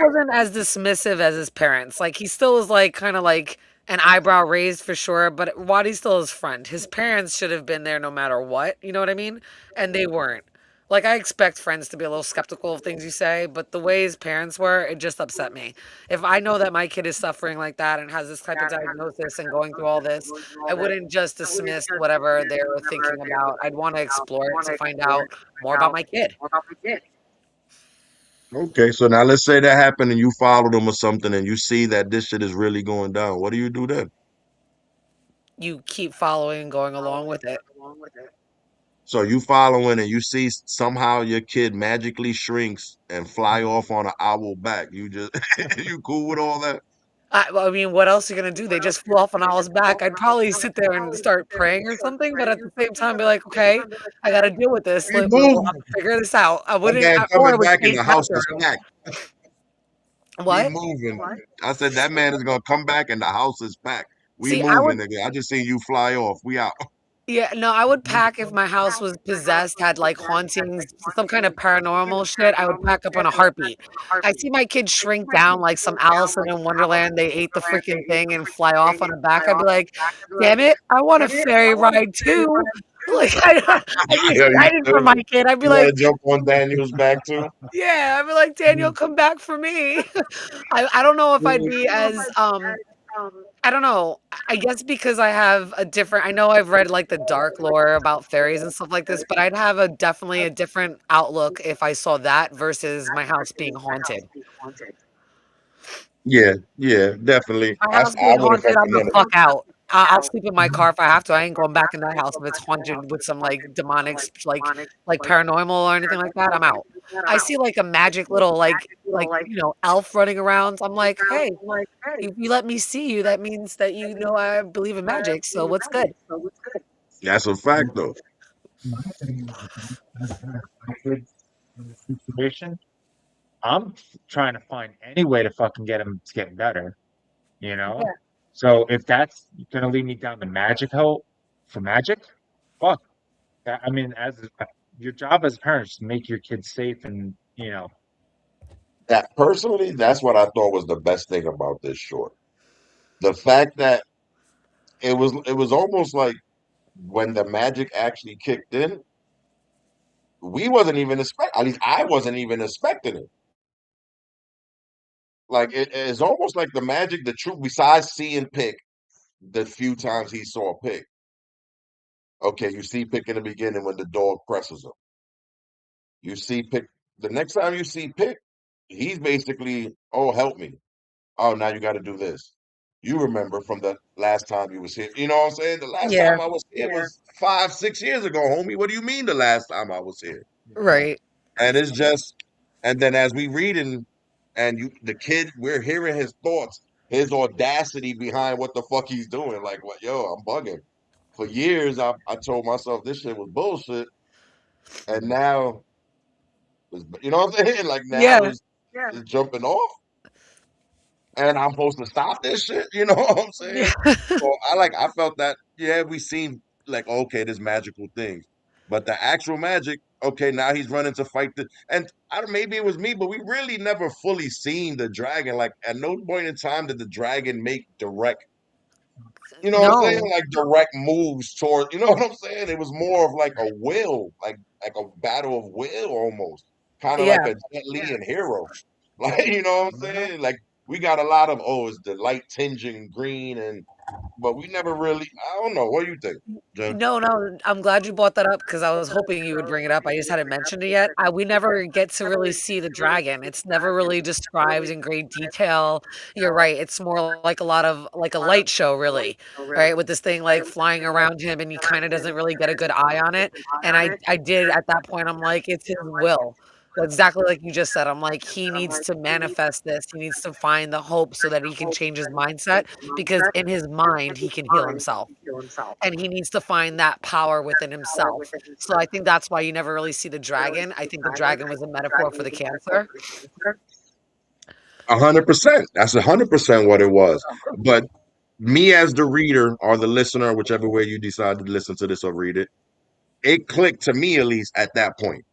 wasn't as dismissive as his parents. Like he still was like kind of like an eyebrow raised for sure, but Waddy's still his friend. His parents should have been there no matter what, you know what I mean? And they weren't. Like I expect friends to be a little skeptical of things you say, but the way his parents were, it just upset me. If I know that my kid is suffering like that and has this type of diagnosis and going through all this, I wouldn't just dismiss whatever they're thinking about. I'd want to explore it to find out more about my kid.
Okay, so now let's say that happened and you followed him or something, and you see that this shit is really going down. What do you do then?
You keep following and going along with it.
So you following and you see somehow your kid magically shrinks and fly off on an owl back. You just you cool with all that?
I mean, what else are you gonna do? They just flew off an owl's back. I'd probably sit there and start praying or something, but at the same time, be like, okay, I got to deal with this.
We
We'll
moving.
have to figure this out. I
That
wouldn't,
man
or I
coming
would
back and
chase
the house
after
is
him.
packed. We
What?
moving. I said that man is gonna come back and the house is packed. We
See, I would,
moving, nigga. I just seen you fly off. We out.
yeah, no, I would pack if my house was possessed, had like hauntings, some kind of paranormal shit. I would pack up on a heartbeat. I see my kids shrink down like some Alice in Wonderland. They ate the freaking thing and fly off on a back. I'd be like, damn it, I want a fairy ride too. Like I'd be
Yo,
excited for my kid. I'd be
you want
like,
to jump on Daniel's back too?
yeah, I'd be like, Daniel, come back for me. I don't know if I'd be as I don't know. I guess because I have a different I know I've read like the dark lore about fairies and stuff like this, but I'd have a definitely a different outlook if I saw that versus my house being haunted.
Yeah, yeah, definitely.
My house
I
being
would have
haunted,
felt
I'm the
another.
fuck out. I'll sleep in my car if I have to. I ain't going back in that house if it's haunted with some like demonic, like paranormal or anything like that. I'm out. I see like a magic little elf running around. I'm like, hey, if you let me see you, that means that you know I believe in magic. So what's good?
That's a fact though.
My thing is, my kids in this situation, I'm trying to find any way to fucking get him to get better, you know?
Yeah.
So if that's gonna lead me down the magic hole for magic, fuck that. I mean, your job as a parent is to make your kids safe and,
That personally, that's what I thought was the best thing about this short. The fact that it was almost like when the magic actually kicked in, we wasn't even expect. At least I wasn't even expecting it. Like it's almost like the magic, the truth. Besides seeing Pick, the few times he saw Pick. Okay, you see Pick in the beginning when the dog presses him. You see Pick the next time you see Pick, he's basically, oh help me. Oh, now you got to do this. You remember from the last time you was here. You know what I'm saying? The last
Yeah.
time I was here was 5, 6 years ago, homie. What do you mean the last time I was here?
Right.
And it's just, and then as we reading, and the kid, we're hearing his thoughts, his audacity behind what the fuck he's doing. Like, what, yo, I'm bugging. For years, I told myself this shit was bullshit, and now, you know what I'm saying? Like now
Yeah.
is jumping off. And I'm supposed to stop this shit. You know what I'm
Yeah.
saying? So I felt that yeah, we seen like okay, there's magical things, but the actual magic, okay, now he's running to fight and I don't maybe it was me, but we really never fully seen the dragon. Like at no point in time did the dragon make direct. You know what I'm saying?
No.
Like direct moves toward, you know what I'm saying? It was more of like a will, like a battle of will almost. Kind of like
Yeah.
a Jet Li and Hero. Like, you know what I'm saying? Like we got a lot of it's the light tinging green but we never really I don't know. What do you think, Jen?
No, no, I'm glad you brought that up because I was hoping you would bring it up. I just hadn't mentioned it yet. We never get to really see the dragon. It's never really described in great detail. You're right. It's more like a lot of like a light show, really, right? With this thing like flying around him, and he kind of doesn't really get a good eye on it. And I did at that point. I'm like, it's his will. Exactly like you just said. I'm like, he needs to manifest this. He needs to find the hope so that he can change his mindset because in his mind, he can heal himself and he needs to find that power within himself. So I think that's why you never really see the dragon. I think the dragon was a metaphor for the cancer.
100%. That's 100% what it was. But me as the reader or the listener, whichever way you decide to listen to this or read it, it clicked to me at least at that point.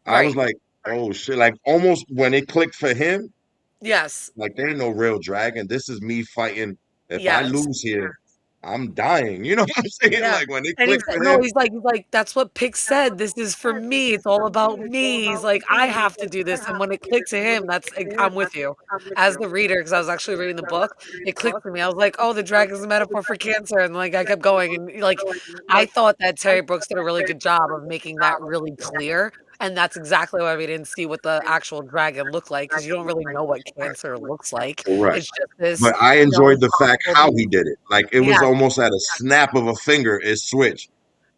I was
Right.
like, oh shit. Like almost when it clicked for him,
Yes.
like there ain't no real dragon. This is me fighting. If I
Yes.
lose here, I'm dying. You know what I'm saying?
Yeah.
Like when it
And
clicked for
no,
him,
he's like, that's what Pick said. This is for me. It's all about me. He's like, I have to do this. And when it clicked to him, I'm with you. As the reader, because I was actually reading the book, it clicked for me. I was like, oh, the dragon's a metaphor for cancer. And like I kept going. And like I thought that Terry Brooks did a really good job of making that really clear. And that's exactly why we didn't see what the actual dragon looked like, because you don't really know what cancer looks like.
correct.
It's just this,
But I enjoyed the fact
impossible
how he
being.
did it. Like it was
Yes.
almost at a snap of a finger, it switched.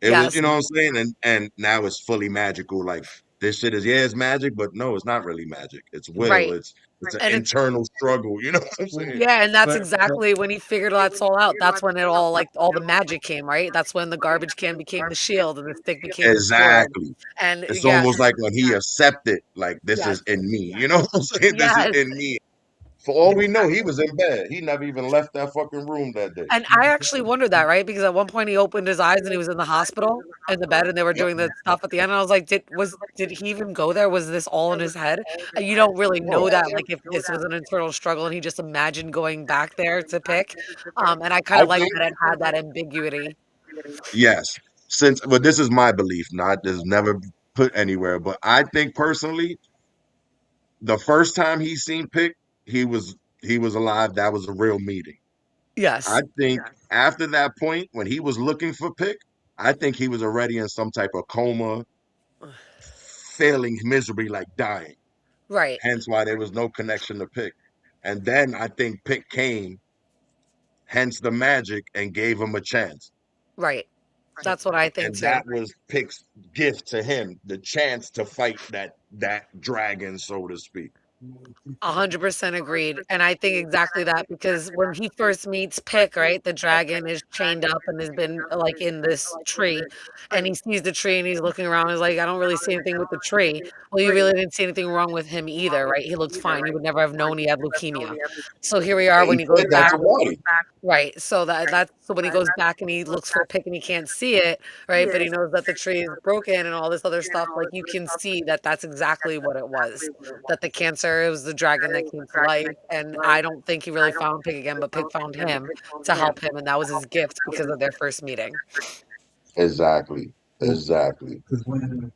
It was,
Yes.
you know what I'm saying? And now it's fully magical. Like this shit is, yeah, it's magic, but no, it's not really magic. It's will.
Right.
It's an
And it's
internal struggle. You know what I'm saying?
yeah, and that's
But
exactly when he figured that's all out. That's when it all like all the magic came, right? That's when the garbage can became the shield and the stick became the sword.
Exactly.
And
It's
yeah,
almost like when he accepted, like this
yes,
is in me. You know what I'm saying? This is
yes.
in me. For all we know, he was in bed. He never even left that fucking room that day.
And I actually wondered that, right? Because at one point he opened his eyes and he was in the hospital in the bed and they were
Yep.
doing the stuff at the end. And I was like, did he even go there? Was this all in his head? And you don't really
No.
know that, like if this was an internal struggle and he just imagined going back there to pick. And I kind
I
of like
think
that it had that ambiguity.
yes. But this is my belief, not this is never put anywhere. But I think personally, the first time he seen Pick, he was he was alive. That was a real meeting. I
Yes.
think after that point, when he was looking for Pick, I think he was already in some type of coma, failing miserably, like dying.
Right.
Hence why there was no connection to Pick. And then I think Pick came, hence the magic, and gave him a chance.
Right. That's what I think
And
too.
that was Pick's gift to him, the chance to fight that dragon, so to speak.
100% agreed. And I think exactly that because when he first meets Pick, right, the dragon is chained up and has been like in this tree. And he sees the tree and he's looking around. He's like, I don't really see anything with the tree. Well, you really didn't see anything wrong with him either, right? He looked fine. You would never have known he had leukemia. So here we are
He
when he goes
said that
back.
to Waddy.
Right. So that's so when he goes back and he looks for Pick and he can't see it, right? But he knows that the tree is broken and all this other stuff. Like you can see that that's exactly what it was. That the cancer, it was the dragon that came to life. And I don't think he really found Pig again, but Pig found him to help him. And that was his gift because of their first meeting.
Exactly. Exactly.
because when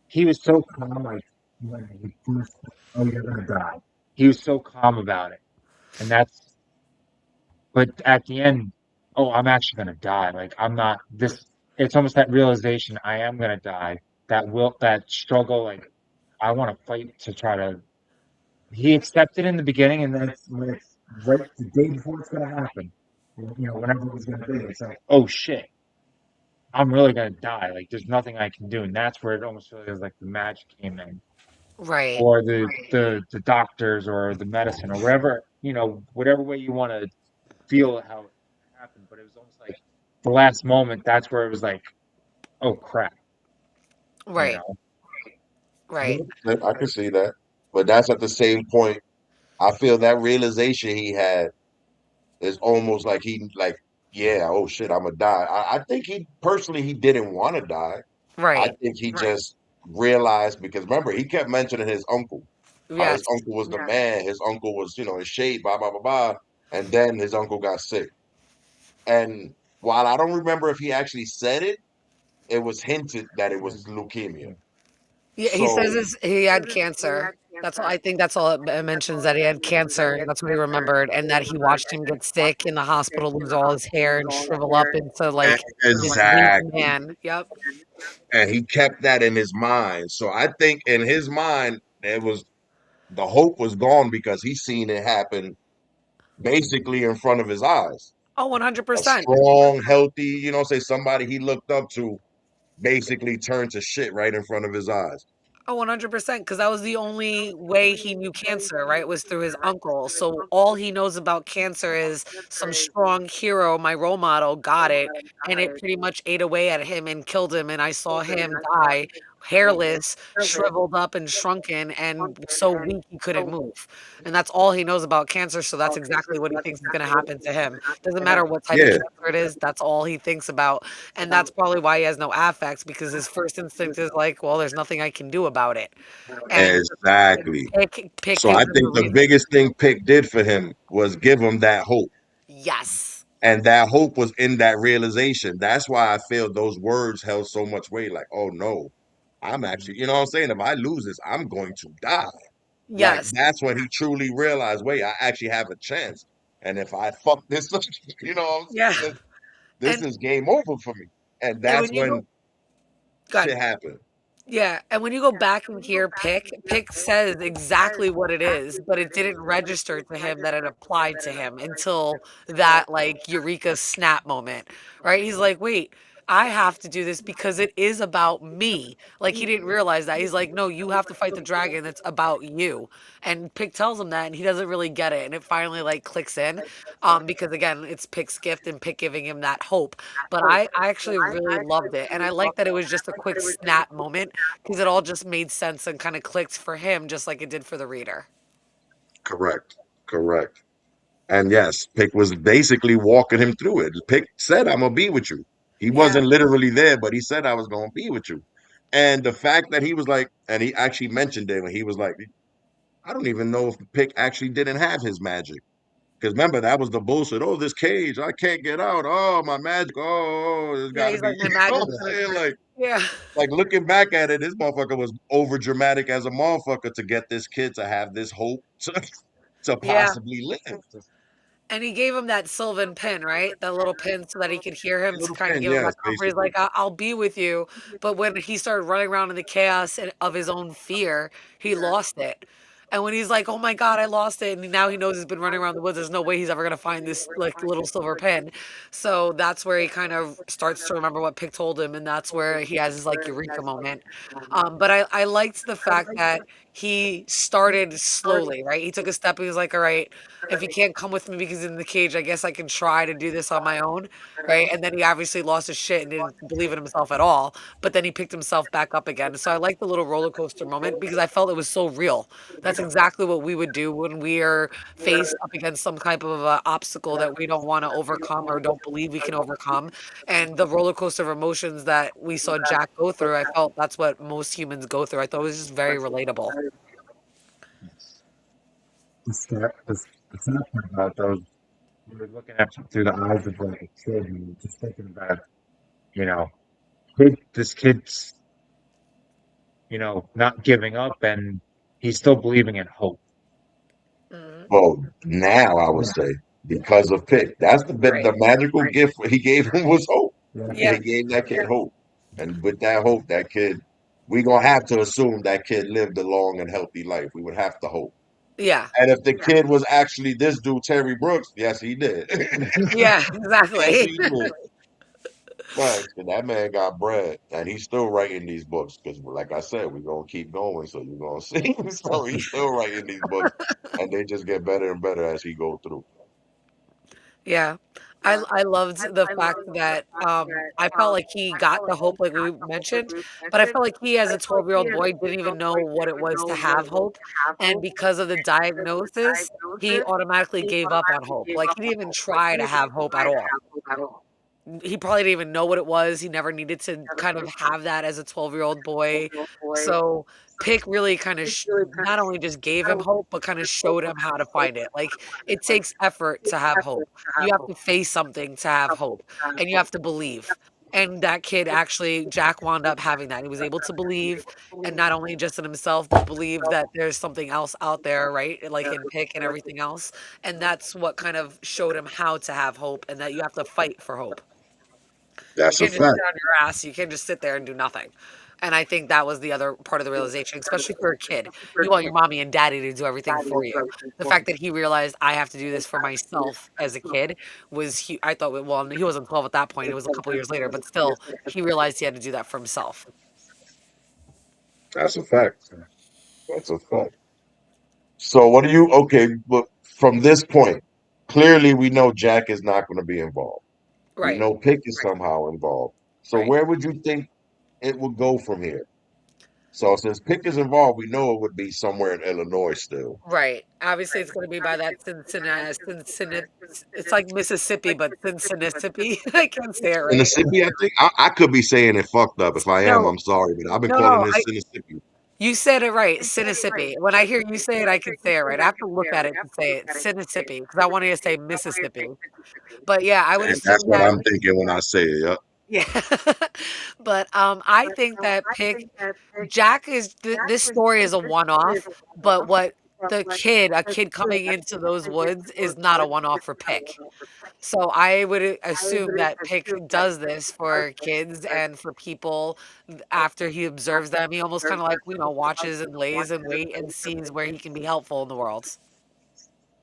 he was so calm, like when he first, oh, you're gonna die. He was so calm about it, and that's. But at the end, oh, I'm actually gonna die. Like I'm not this. It's almost that realization I am gonna die. That will, that struggle. Like I want to fight to try to. He accepted in the beginning, and then it's when it's right the day before it's gonna happen. Whenever it was gonna be, it's like, oh shit, I'm really gonna die. Like there's nothing I can do, and that's where it almost feels like the magic came in,
Right.
or the doctors or the medicine or wherever whatever way you want to feel how it happened. But it was almost like the last moment. That's where it was like, oh crap, you
Right.
know.
Right.
I can see that. But that's at the same point. I feel that realization he had is almost like yeah, oh shit, I'm gonna die. I think he personally he didn't want to die. I
Right.
think he just realized because remember he kept mentioning his uncle, how his
Yes.
uncle was the man, his uncle was, his shade, blah blah blah blah. And then his uncle got sick. And while I don't remember if he actually said it, it was hinted that it was leukemia.
Yeah, he says
So
he had cancer. That's all. I think that's all it mentions, that he had cancer. That's what he remembered, and that he watched him get sick in the hospital, lose all his hair, and shrivel up into like this weak
exactly.
man. Yep.
And he kept that in his mind. So I think in his mind, it was the hope was gone because he seen it happen basically in front of his eyes.
Oh,
A
100%.
strong, healthy, say somebody he looked up to basically turned to shit right in front of his eyes.
Oh, 100%, because that was the only way he knew cancer, right, was through his uncle. So all he knows about cancer is some strong hero, my role model, got it, and it pretty much ate away at him and killed him. And I saw him die, hairless, shriveled up and shrunken, and so weak he couldn't move. And that's all he knows about cancer. So that's exactly what he thinks is going to happen to him. Doesn't matter what type of
Yeah,
cancer it is, that's all he thinks about. And that's probably why he has no affects, because his first instinct is like, well, there's nothing I can do about it. And
exactly.
Pick
So
gives
I
him the
think the
reason.
biggest thing Pick did for him was give him that hope.
Yes.
And that hope was in that realization. That's why I feel those words held so much weight. Like, oh no, I'm actually, you know what I'm saying? If I lose this, I'm going to die. Like,
Yes.
that's when he truly realized, wait, I actually have a chance. And if I fuck this up, you know what I'm
Yeah.
saying? This
And
is game over for me. And
and
that's
when you go
when
good.
shit happened.
Yeah, and when you go back and hear Pick says exactly what it is, but it didn't register to him that it applied to him until that like eureka snap moment, right? He's like, "Wait, I have to do this because it is about me." Like he didn't realize that. He's like, "No, you have to fight the dragon. It's about you." And Pick tells him that, and he doesn't really get it, and it finally like clicks in, because again, it's Pick's gift and Pick giving him that hope. But I actually really loved it, and I like that it was just a quick snap moment because it all just made sense and kind of clicked for him, just like it did for the reader.
Correct. Correct. And yes, Pick was basically walking him through it. Pick said, I'm gonna be with you. He
Yeah,
wasn't literally there, but he said I was gonna be with you. And the fact that he was like, and he actually mentioned it when he was like, I don't even know if Pick actually didn't have his magic. Because remember, that was the bullshit. Oh, this cage, I can't get out. Oh, my magic. Oh, there's
yeah.
gotta
He's
be,
like, my
you know what
magic's
I'm
gonna.
saying?
Yeah,
Like looking back at it, this motherfucker was over dramatic as a motherfucker to get this kid to have this hope to
yeah.
possibly live.
And he gave him that Sylvan pin, right? That little pin so that he could hear him to
Little
kind of
pin,
give him
yes,
that comfort. He's
basically.
like, I'll be with you. But when he started running around in the chaos of his own fear, he lost it. And when he's like, "Oh my God, I lost it," and now he knows he's been running around the woods, there's no way he's ever gonna find this like little silver pin. So that's where he kind of starts to remember what Pick told him, and that's where he has his like eureka moment. But I liked the fact that he started slowly, right? He took a step. He was like, "All right, if he can't come with me because he's in the cage, I guess I can try to do this on my own," right? And then he obviously lost his shit and didn't believe in himself at all. But then he picked himself back up again. So I like the little roller coaster moment because I felt it was so real. That's exactly what we would do when we are faced up against some type of obstacle that we don't want to overcome or don't believe we can overcome. And the roller coaster of emotions that we saw Jack go through, I felt that's what most humans go through. I thought it was just very relatable.
The sad part about those, we were looking at it through the eyes of like a kid and just thinking about, you know, this kid's, not giving up and he's still believing in hope.
Mhm.
Well, now I would
Yeah,
say because of Pick. That's
Right.
the magical gift he gave him was hope.
yeah,
Yeah.
He gave that kid hope. And with that hope, that kid, we gonna have to assume that kid lived a long and healthy life. We would have to hope.
Yeah.
And if the kid was actually this dude, Terry Brooks, yes, he did.
Yeah.
Yes,
Exactly.
he did. Thanks. And that man got bread. And he's still writing these books. Because like I said, we're gonna keep going. So you're gonna see. So he's still writing these books. And they just get better and better as he go through.
Yeah. I loved the fact that, I felt like he got the hope like we mentioned, but I felt like he as a 12-year-old boy didn't even know what it was to have hope, and because of the diagnosis, he automatically gave up on hope. Like, he didn't even try to have hope at all. He probably didn't even know what it was. He never needed to kind of have that as a 12-year-old boy. So Pick really kind of not only just gave him hope, but kind of showed him how to find it. Like it takes effort to have hope. You have to face something to have hope, and you have to believe. And that kid actually, Jack wound up having that. He was able to believe, and not only just in himself, but believe that there's something else out there, right? Like in Pick and everything else. And that's what kind of showed him how to have hope and that you have to fight for hope. You
That's a
can't just sit
fact.
on your ass. You can't just sit there and do nothing. And I think that was the other part of the realization, especially for a kid. You want your mommy and daddy to do everything for you. The fact that he realized I have to do this for myself as a kid was I thought, well, he wasn't 12 at that point. It was a couple years later, but still, he realized he had to do that for himself.
That's a fact. That's a fact. So what do you okay, but from this point, clearly we know Jack is not going to be involved. We
Right,
know Pick is somehow involved. So
right,
where would you think it would go from here? So since Pick is involved, we know it would be somewhere in Illinois still.
right. Obviously, it's going to be by that Cincinnati. It's like Mississippi, but Cincinnati. I can't say it right.
Mississippi, I think. I could be saying it fucked up. If I am,
No,
I'm sorry, but I've been
no,
calling
no.
this Mississippi.
You said it right, Mississippi. When I hear you say it, I can say it right. I have to look at it to say it, Mississippi, because I wanted to say Mississippi. But yeah, I would
And that's
assume
what
that.
I'm thinking when I say it. Yep.
Yeah, but I think that Pick Jack is this story is a one-off, but what a kid coming into those woods is not a one-off for Pick. So I would assume that Pick does this for kids and for people after he observes them. He almost kind of like, watches and lays and wait and sees where he can be helpful in the world.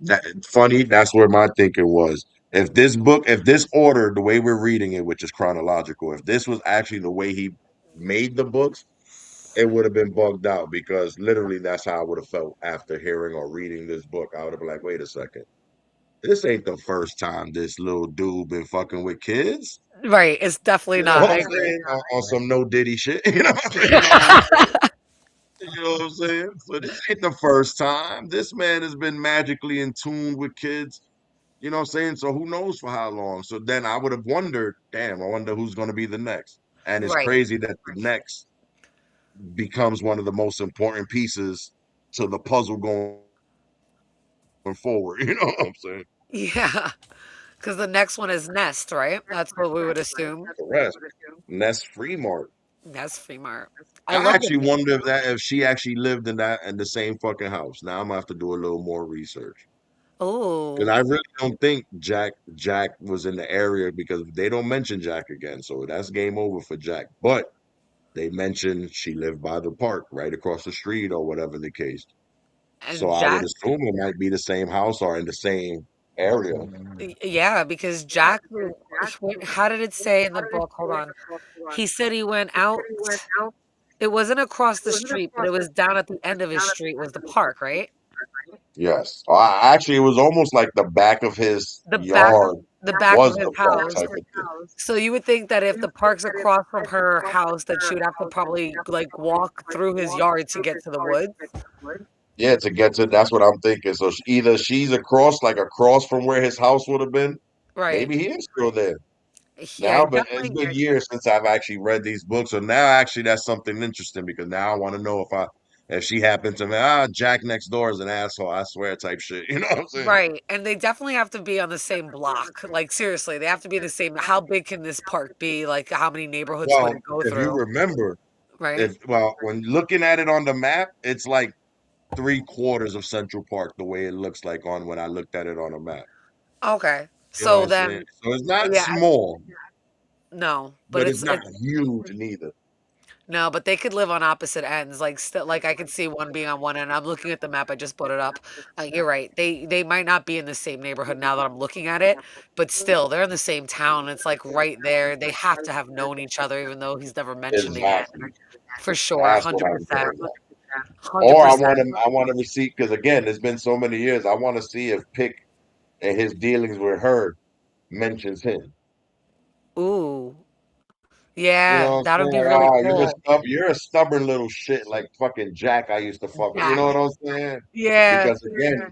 That funny. That's where my thinking was. If this order, the way we're reading it, which is chronological, if this was actually the way he made the books, it would have been bugged out because literally that's how I would have felt after hearing or reading this book. I would have been like, wait a second. This ain't the first time this little dude been fucking with kids.
Right. It's definitely
You know
not.
what
I
I'm
agree.
saying? On some no diddy shit. You know what I'm saying? You know what I'm saying? You know what I'm saying? So this ain't the first time. This man has been magically in tune with kids. You know what I'm saying? So who knows for how long? So then I would have wondered, damn, I wonder who's going to be the next. And it's
Right.
crazy that the next becomes one of the most important pieces to the puzzle going forward. You know what I'm saying?
Yeah. Because the next one is Nest, right? That's what we would assume.
The rest. Ness Fremart.
Nest Fremart. I
I
love the
actually wonder if she actually lived in the same fucking house. Now I'm gonna have to do a little more research. Because
Oh,
I really don't think Jack was in the area because they don't mention Jack again. So that's game over for Jack. But they mentioned she lived by the park right across the street or whatever the case. So
and
I would
Jack.
assume it might be the same house or in the same area.
Yeah, because Jack. How did it say in the book? Hold on. He said he went out. It wasn't across the street, but it was down at the end of his street was the park, right?
Yes. Actually, it was almost like the back of his
The back of
yard
the back of
was
his
the park
house.
type of thing.
So you would think that if the park's across from her house, that she would have to probably like walk through his yard to get to the woods.
Yeah, to get to that's what I'm thinking. So either she's across, like across from where his house would have been.
Right.
Maybe he is still there
Yeah,
now, but it's
definitely.
been years since I've actually read these books. So now actually that's something interesting because now I want to know if she happened to me, Jack next door is an asshole, I swear type shit. You know what I'm saying?
Right. And they definitely have to be on the same block. Like seriously, they have to be in the same. How big can this park be? Like how many neighborhoods could
Well,
it go
if you
through?
remember,
Right.
if well, when looking at it on the map, it's like 3/4 of Central Park, the way it looks like on when I looked at it on a map.
Okay.
You know what
So
I'm saying?
then,
So it's not
yeah,
small,
no, but
but it's not huge neither.
no, but they could live on opposite ends. Like still, like I could see one being on one end. I'm looking at the map. I just put it up. You're right. They might not be in the same neighborhood now that I'm looking at it, but still, they're in the same town. It's like right there. They have to have known each other, even though he's never mentioning it.
Exactly.
For sure,
That's what
hundred
I'm
percent,
saying.
hundred
Or
percent.
I want to receive because again, it's been so many years. I want to see if Pick and his dealings with her mentions him.
Ooh,
You
yeah,
know what I'm
that would be
saying?
really cool.
You're a stubborn little shit like fucking Jack I used to fuck with. You know
Jack.
what I'm saying?
Yeah,
Because again,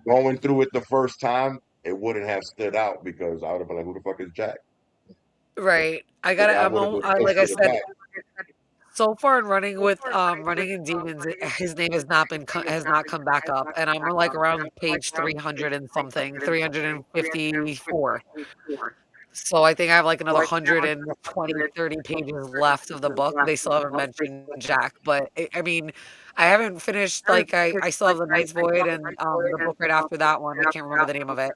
going through it the first time, it wouldn't have stood out because I would have been like, who the fuck is Jack?
Right. I
But
gotta.
I would have
Like I
respected it
said,
back.
so far in running with running in demons, his name has not come back up, and I'm like around page 300 and something, 354. So I think I have like another 120, 30 pages left of the book. They still haven't mentioned Jack, but I mean, I haven't finished. Like I still have the Night's Void and the book right after that one. I can't remember the name of it.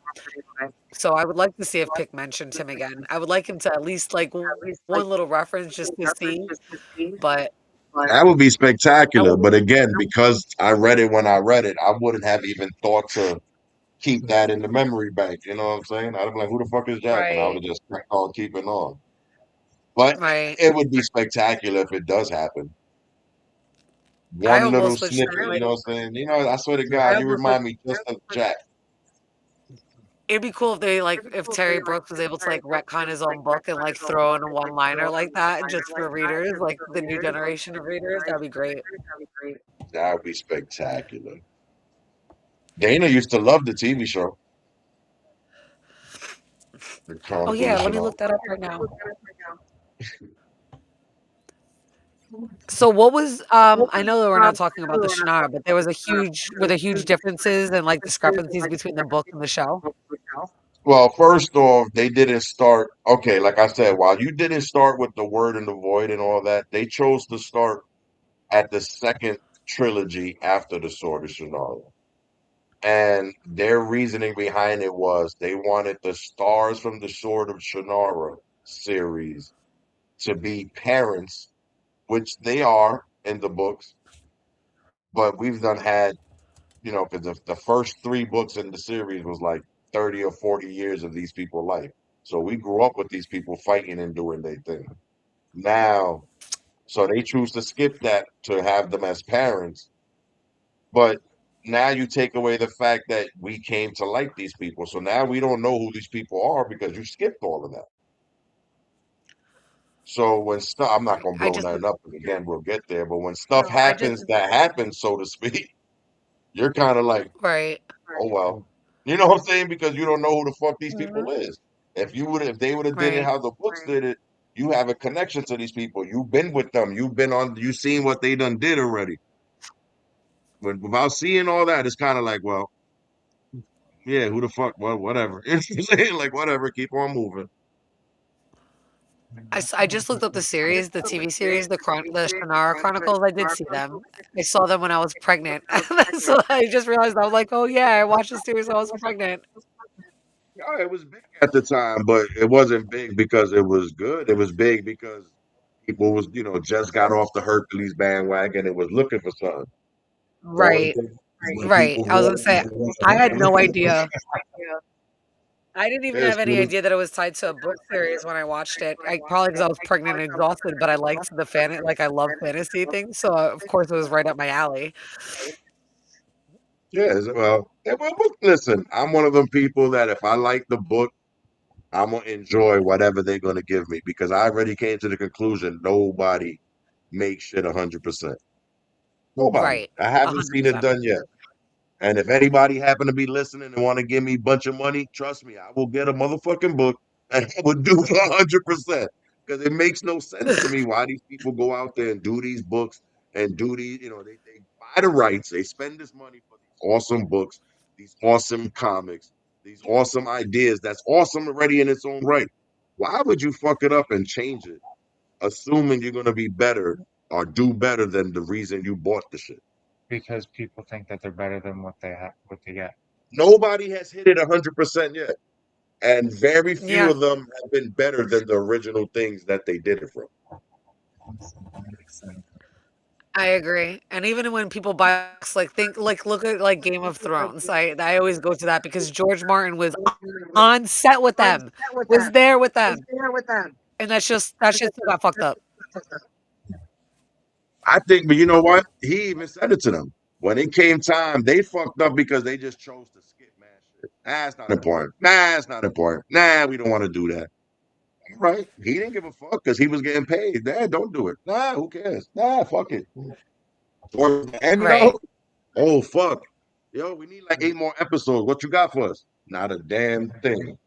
So I would like to see if Pick mentioned him again. I would like him to at least like one little reference just to see, but
That would be
I
spectacular.
will.
But again, because I read it when I read it, I wouldn't have even thought to keep that in the memory bank. You know what I'm saying? I'd be like, who the fuck is Jack? And I would
Right,
have just kept on keeping on. But
right.
it would be spectacular if it does happen.
I
One little
almost wish that
snippet, you
like
know what I'm saying? You know, I swear to
I
God, you
almost wish
remind me just of Jack.
it'd be cool if they like if Terry Brooks was able to like retcon his own book and like throw in a one liner like that just for readers, like the new generation of readers. That'd be great.
That would be spectacular. Dana used to love the TV show, The
Oh
Chronicles
yeah,
of
let me
Shannara.
look that up right now. So what was I know that we're not talking about the Shannara, but there was a huge were there huge differences and like discrepancies between the book and the show?
Well, first off, they didn't start. Okay, like I said, while you didn't start with the Word and the Void and all that, they chose to start at the second trilogy after the Sword of Shannara. And their reasoning behind it was they wanted the stars from the Sword of Shannara series to be parents, which they are in the books, but we've done had, you know, because the first three books in the series was like 30 or 40 years of these people's life. So we grew up with these people fighting and doing their thing. Now, so they choose to skip that to have them as parents. But now you take away the fact that we came to like these people. So now we don't know who these people are because you skipped all of that. So when stuff, I'm not
Right.
gonna blow nothing up, 'cause again, we'll get there. But when stuff
I just
happens that happens, so to speak, you're kind of like,
right.
oh well, you know what I'm saying? Because you don't know who the fuck these
Mhm.
people is. If they would have did it
Right.
how the books did it, you have a connection to these people. You've been with them. You've been on. You've seen what they done did already. But without seeing all that, it's kind of like, well, yeah, who the fuck? Well, whatever. You know what I'm saying? Like, whatever. Keep on moving.
I just looked up the series, the TV series, the Shannara Chronicles. I did see them. I saw them when I was pregnant. So I just realized I was like, oh yeah, I watched the series when I was pregnant.
Yeah, it was big at the time, but it wasn't big because it was good. It was big because people was, you know, just got off the Hercules bandwagon and was looking for something. The only
Right.
thing is when
Right.
people
I was
go
gonna say I had no idea. I didn't even
as
have any
soon as
idea that it was tied to a book series when I watched it. I probably because I was pregnant and exhausted, but I liked like I love fantasy things, so of course it was right up my alley.
well, listen, I'm one of them people that if I like the book, I'm gonna enjoy whatever they're gonna give me because I already came to the conclusion nobody makes shit 100%. Nobody.
Right.
I haven't seen it
100%.
done yet. And if anybody happen to be listening and want to give me a bunch of money, trust me, I will get a motherfucking book and I would do it 100%. Because it makes no sense to me why these people go out there and do these books and do these, you know, they buy the rights, they spend this money for these awesome books, these awesome comics, these awesome ideas that's awesome already in its own right. Why would you fuck it up and change it, assuming you're going to be better or do better than the reason you bought the shit?
because people think that they're better than what they get.
Nobody has hit it 100% yet. And very few
Yeah,
of them have been better than the original things that they did it from.
I agree. And even when people buy books, like think like look at like Game of Thrones. I always go to that because George Martin was on set with them, was there with them, and that shit still got fucked up.
I think, but you know what? He even said it to them. When it came time, they fucked up because they just chose to skip mad shit. Nah, it's not important. Nah, it's not important. Nah, we don't want to do that. Right? He didn't give a fuck because he was getting paid. Nah, don't do it. Nah, who cares? Nah, fuck it. Towards the end,
Right.
though, oh fuck. Yo, we need like 8 more episodes. What you got for us? Not a damn thing.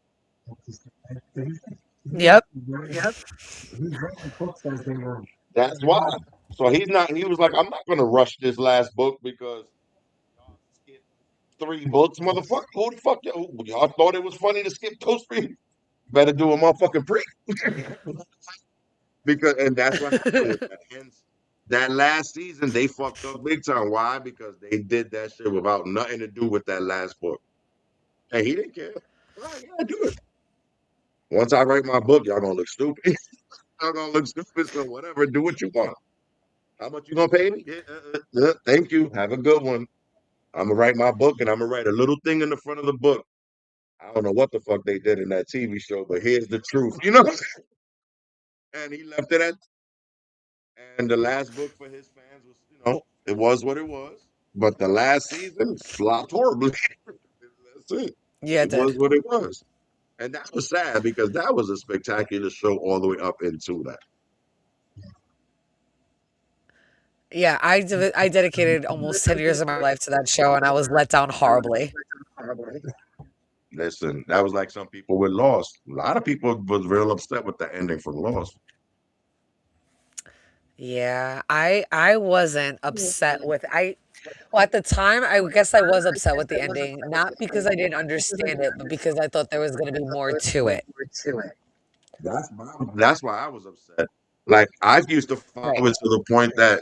Yep.
He's writing books as they were.
That's why. So he's not. He was like, I'm not gonna rush this last book because y'all skipped 3 books, motherfucker. Who the fuck y'all thought it was funny to skip those 3? Better do a motherfucking pre. Because and that's what happened with that. Hence, that last season they fucked up big time. Why? Because they did that shit without nothing to do with that last book, and he didn't care. All right, yeah, do it. Once I write my book, y'all gonna look stupid. Y'all gonna look stupid. So whatever, do what you want. How much you gonna pay me? Yeah, thank you. Have a good one. I'm gonna write my book, and I'm gonna write a little thing in the front of the book. I don't know what the fuck they did in that TV show, but here's the truth. You know, and he left it at. And the last book for his fans was, it was what it was. But the last season flopped horribly. That's it.
Yeah,
It
it
was
did.
what it was. And that was sad because that was a spectacular show all the way up into that.
Yeah, I dedicated almost 10 years of my life to that show, and I was let down horribly.
Listen, that was like some people with Lost. A lot of people was real upset with the ending from Lost.
Yeah, I wasn't upset with I well, at the time, I guess I was upset with the ending, not because I didn't understand it, but because I thought there was going to be more to it.
That's why I was upset. Like I used to follow
Right.
it to the point that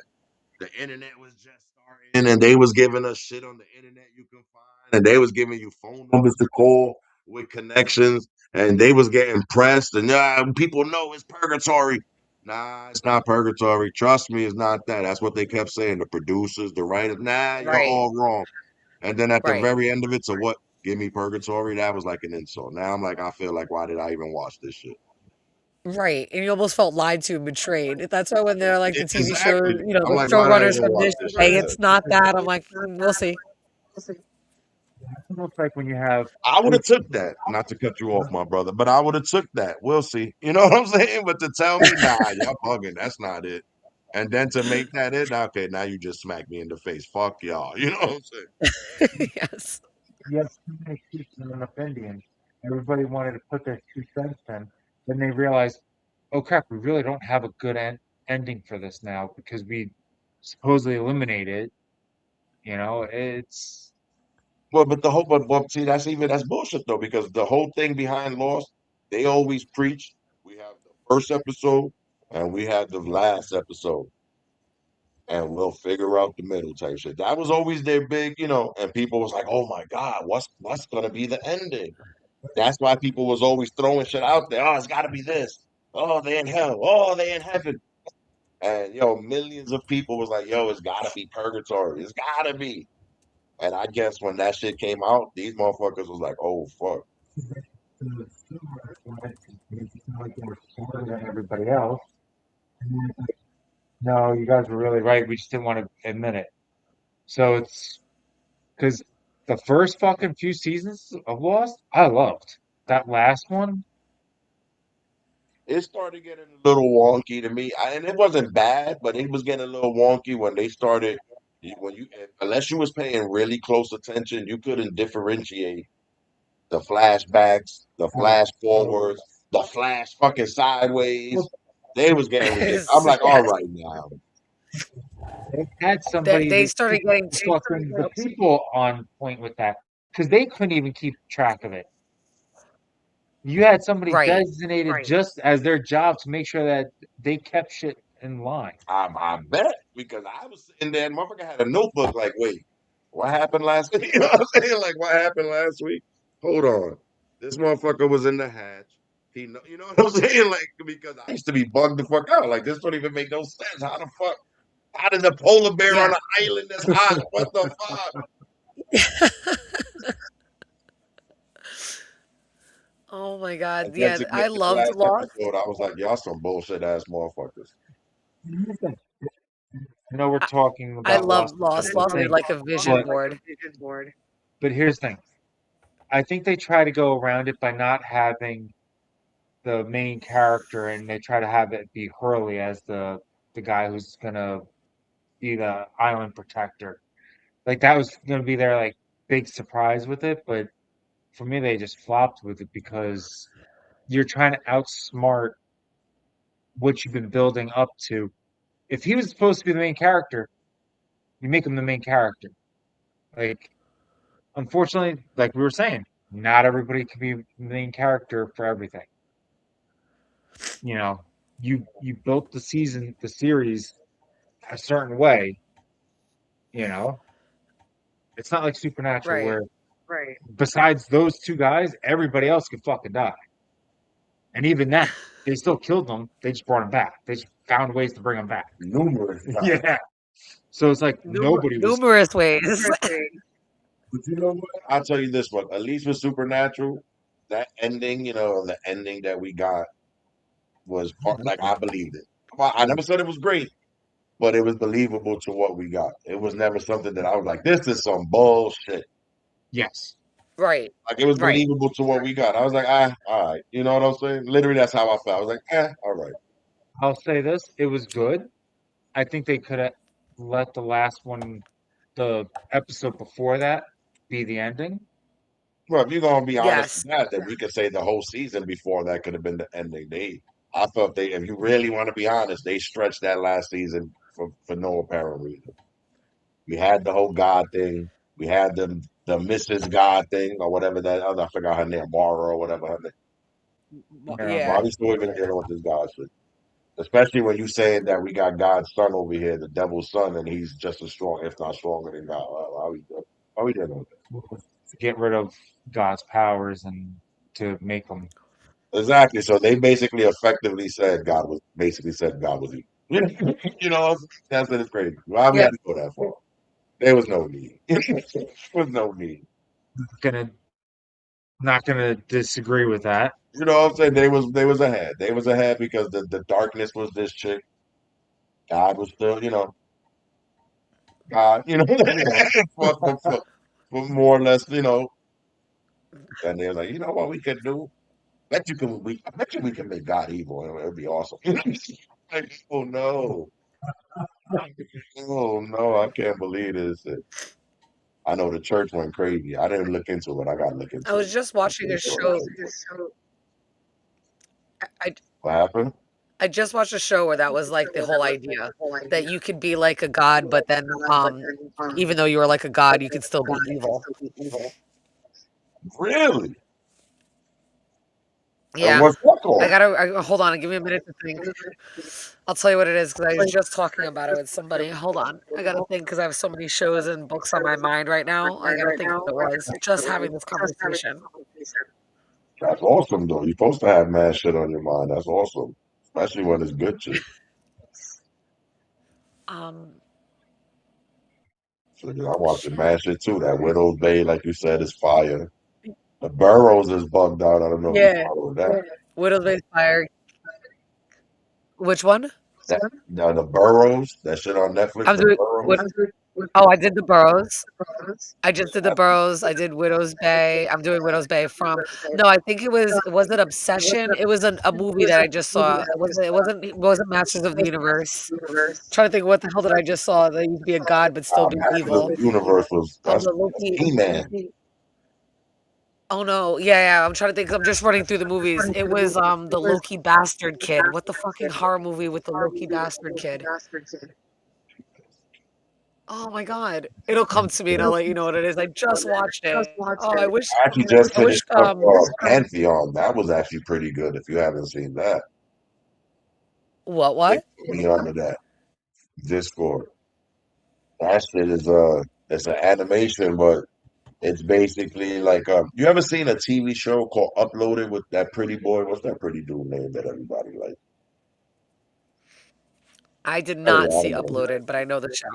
the internet was just starting and they was giving us shit on the internet you can find and they was giving you phone numbers to call with connections and they was getting pressed and people know it's purgatory. Nah, it's not purgatory. Trust me, it's not that. That's what they kept saying. The producers, the writers, nah, you're
Right.
all wrong. And then at the
Right.
very end of it, so what? Give me purgatory. That was like an insult. Now I'm like, I feel like, why did I even watch this shit?
Right. And you almost felt lied to and betrayed. That's why when they're like the TV show,
Exactly. I'm
the
like, why did I
showrunners
even
from
watch
this
this
say
shit?
it's not that, I'm like, we'll see.
It looks like when you have
I would
those
have took that. Not to cut you off, my brother, but I would have took that. We'll see. You know what I'm saying? But to tell me, nah, y'all bugging. That's not it. And then to make that it, okay, now you just smack me in the face. Fuck y'all. You know what I'm saying?
Yes.
you have too many chiefs and enough Indians. Everybody wanted to put their 2 cents in. Then they realized, oh crap, we really don't have a good ending for this now because we supposedly eliminated. It's
Well, but the whole, but see, that's bullshit though, because the whole thing behind Lost, they always preach. We have the first episode and we have the last episode, and we'll figure out the middle type shit. That was always their big, and people was like, oh my God, what's gonna be the ending? That's why people was always throwing shit out there. Oh, it's got to be this. Oh, they in hell. Oh, they in heaven. And millions of people was like, yo, it's got to be purgatory. It's got to be. And I guess when that shit came out, these motherfuckers was like, oh fuck.
like they were smarter than everybody else. No, you guys were really right. We just didn't want to admit it. So it's because the first fucking few seasons of Lost, I loved. That last one,
It started getting a little wonky to me, and it wasn't bad, but it was getting a little wonky when they started. When you, unless you was paying really close attention, you couldn't differentiate the flashbacks, the
oh,
flash forwards, the flash fucking sideways. They was getting ridiculous. I'm like, all
Yes.
right now.
they had
They,
somebody
they
to
started
keep
getting
the
too.
fucking the people on point with that because they couldn't even keep track of it. You had somebody
Right.
designated just as their job to make sure that they kept shit in line.
I bet because I was sitting there and motherfucker had a notebook like, wait, what happened last week? You know what I'm saying? Like, what happened last week? Hold on. This motherfucker was in the hatch. You know what I'm saying? Like, because I used to be bugged the fuck out. Like, this don't even make no sense. How the fuck? How did the polar bear on
Yeah.
an island that's hot? What the fuck?
Oh my
And
God.
then
Yeah,
to
I
get to the
loved
last
Lost.
episode, I was like, y'all some bullshit ass motherfuckers.
I know we're
I,
talking
I
about Lost
loved
and
Lost. Lost needed
everything,
like a vision
but
board.
here's the thing. I think they try to go around it by not having the main character, and they try to have it be Hurley as the guy who's gonna be the island protector. Like that was gonna be their like big surprise with it, but for me they just flopped with it because you're trying to outsmart what you've been building up to. If he was supposed to be the main character, you make him the main character. Like, unfortunately, like we were saying, not everybody can be the main character for everything. You know, you built the series a certain way, you know. It's not like Supernatural
Right.
where besides those two guys, everybody else could fucking die. And even then, they still killed them. They just brought them back. They just found ways to bring them back.
Numerous times.
Yeah. So it's like nobody was.
Numerous ways.
But you know what? I'll tell you this one. At least with Supernatural, that ending, the ending that we got was like I believed it. Well, I never said it was great, but it was believable to what we got. It was never something that I was like, this is some bullshit.
Yes.
Right.
Like it was
Right.
believable to what we got. I was like, all right. You know what I'm saying? Literally, that's how I felt. I was like, all right.
I'll say this, it was good. I think they could have let the last one, the episode before that, be the ending.
Well, if you're gonna be honest with
Yes.
that, then we could say the whole season before that could have been the ending. I felt if you really want to be honest, they stretched that last season for no apparent reason. We had the whole God thing. We had the Mrs. God thing or whatever that other. I forgot her name, Mara or whatever her name.
Yeah.
Why
Yeah.
are we still even dealing with this God shit? Especially when you saying that we got God's son over here, the devil's son, and he's just as strong, if not stronger than God. Why we dealing with
To get rid of God's powers and to make them.
that? Exactly. So they basically effectively said God was evil. You know, that's what it's crazy. Why we
Yeah.
had to go that far? There was no need. There was no need.
Gonna not gonna disagree with that.
You know what I'm saying? They was ahead. They was ahead because the darkness was this chick. God was still, God, for more or less, and they're like, you know what we could do? I bet you we can make God evil and it'd be awesome. Like, oh no. Oh no, I can't believe this. I know the church went crazy. I didn't look into it. I gotta look
I
into
was
it.
just
I'm
watching
pretty
a
sure the
show.
church.
I
What happened?
I just watched a show where that was like the whole idea that you could be like a god, but then even though you were like a god, you could still be evil.
Really? And
Yeah.
what's that
I
called?
gotta hold on, give me a minute to think. I'll tell you what it is because I was just talking about it with somebody. Hold on. I gotta think because I have so many shows and books on my mind right now. I gotta think what it was. Just having this conversation.
That's awesome though. You're supposed to have mad shit on your mind. That's awesome. Especially when it's good shit.
Um,
So, I'm watching
shit.
mad shit too. That Widow's Bay, like you said, is fire. The Burrows is bugged out. I don't know if you
Yeah.
followed that.
Widow's Base Fire. Which one?
Now the Burrows, that shit on Netflix,
I'm
the
doing what
Burrows.
oh, I did the Burrows. I just did the Burrows. I did Widow's Bay. I'm doing Widow's Bay from no, I think was it Obsession? It was a movie that I just saw. It wasn't Masters of the Universe. Trying to think what the hell did I just saw that you could be a god but still be
Masters of
evil.
the Universe that's
The Loki.
He-Man.
Oh no, yeah. I'm trying to think. I'm just running through the movies. It was the Loki bastard kid. What the fucking horror movie with the Loki bastard kid? Oh my god. It'll come to me and I'll let you know what it is. I just watched it. Oh,
I actually just
I wish
finished up Pantheon. That was actually pretty good. If you haven't seen that,
what?
put me under that Discord. That shit is it's an animation, but it's basically like you ever seen a TV show called Uploaded with that pretty boy? What's that pretty dude name that everybody likes?
I did
Anyway,
not
I
see
don't know.
Uploaded, but I know the show.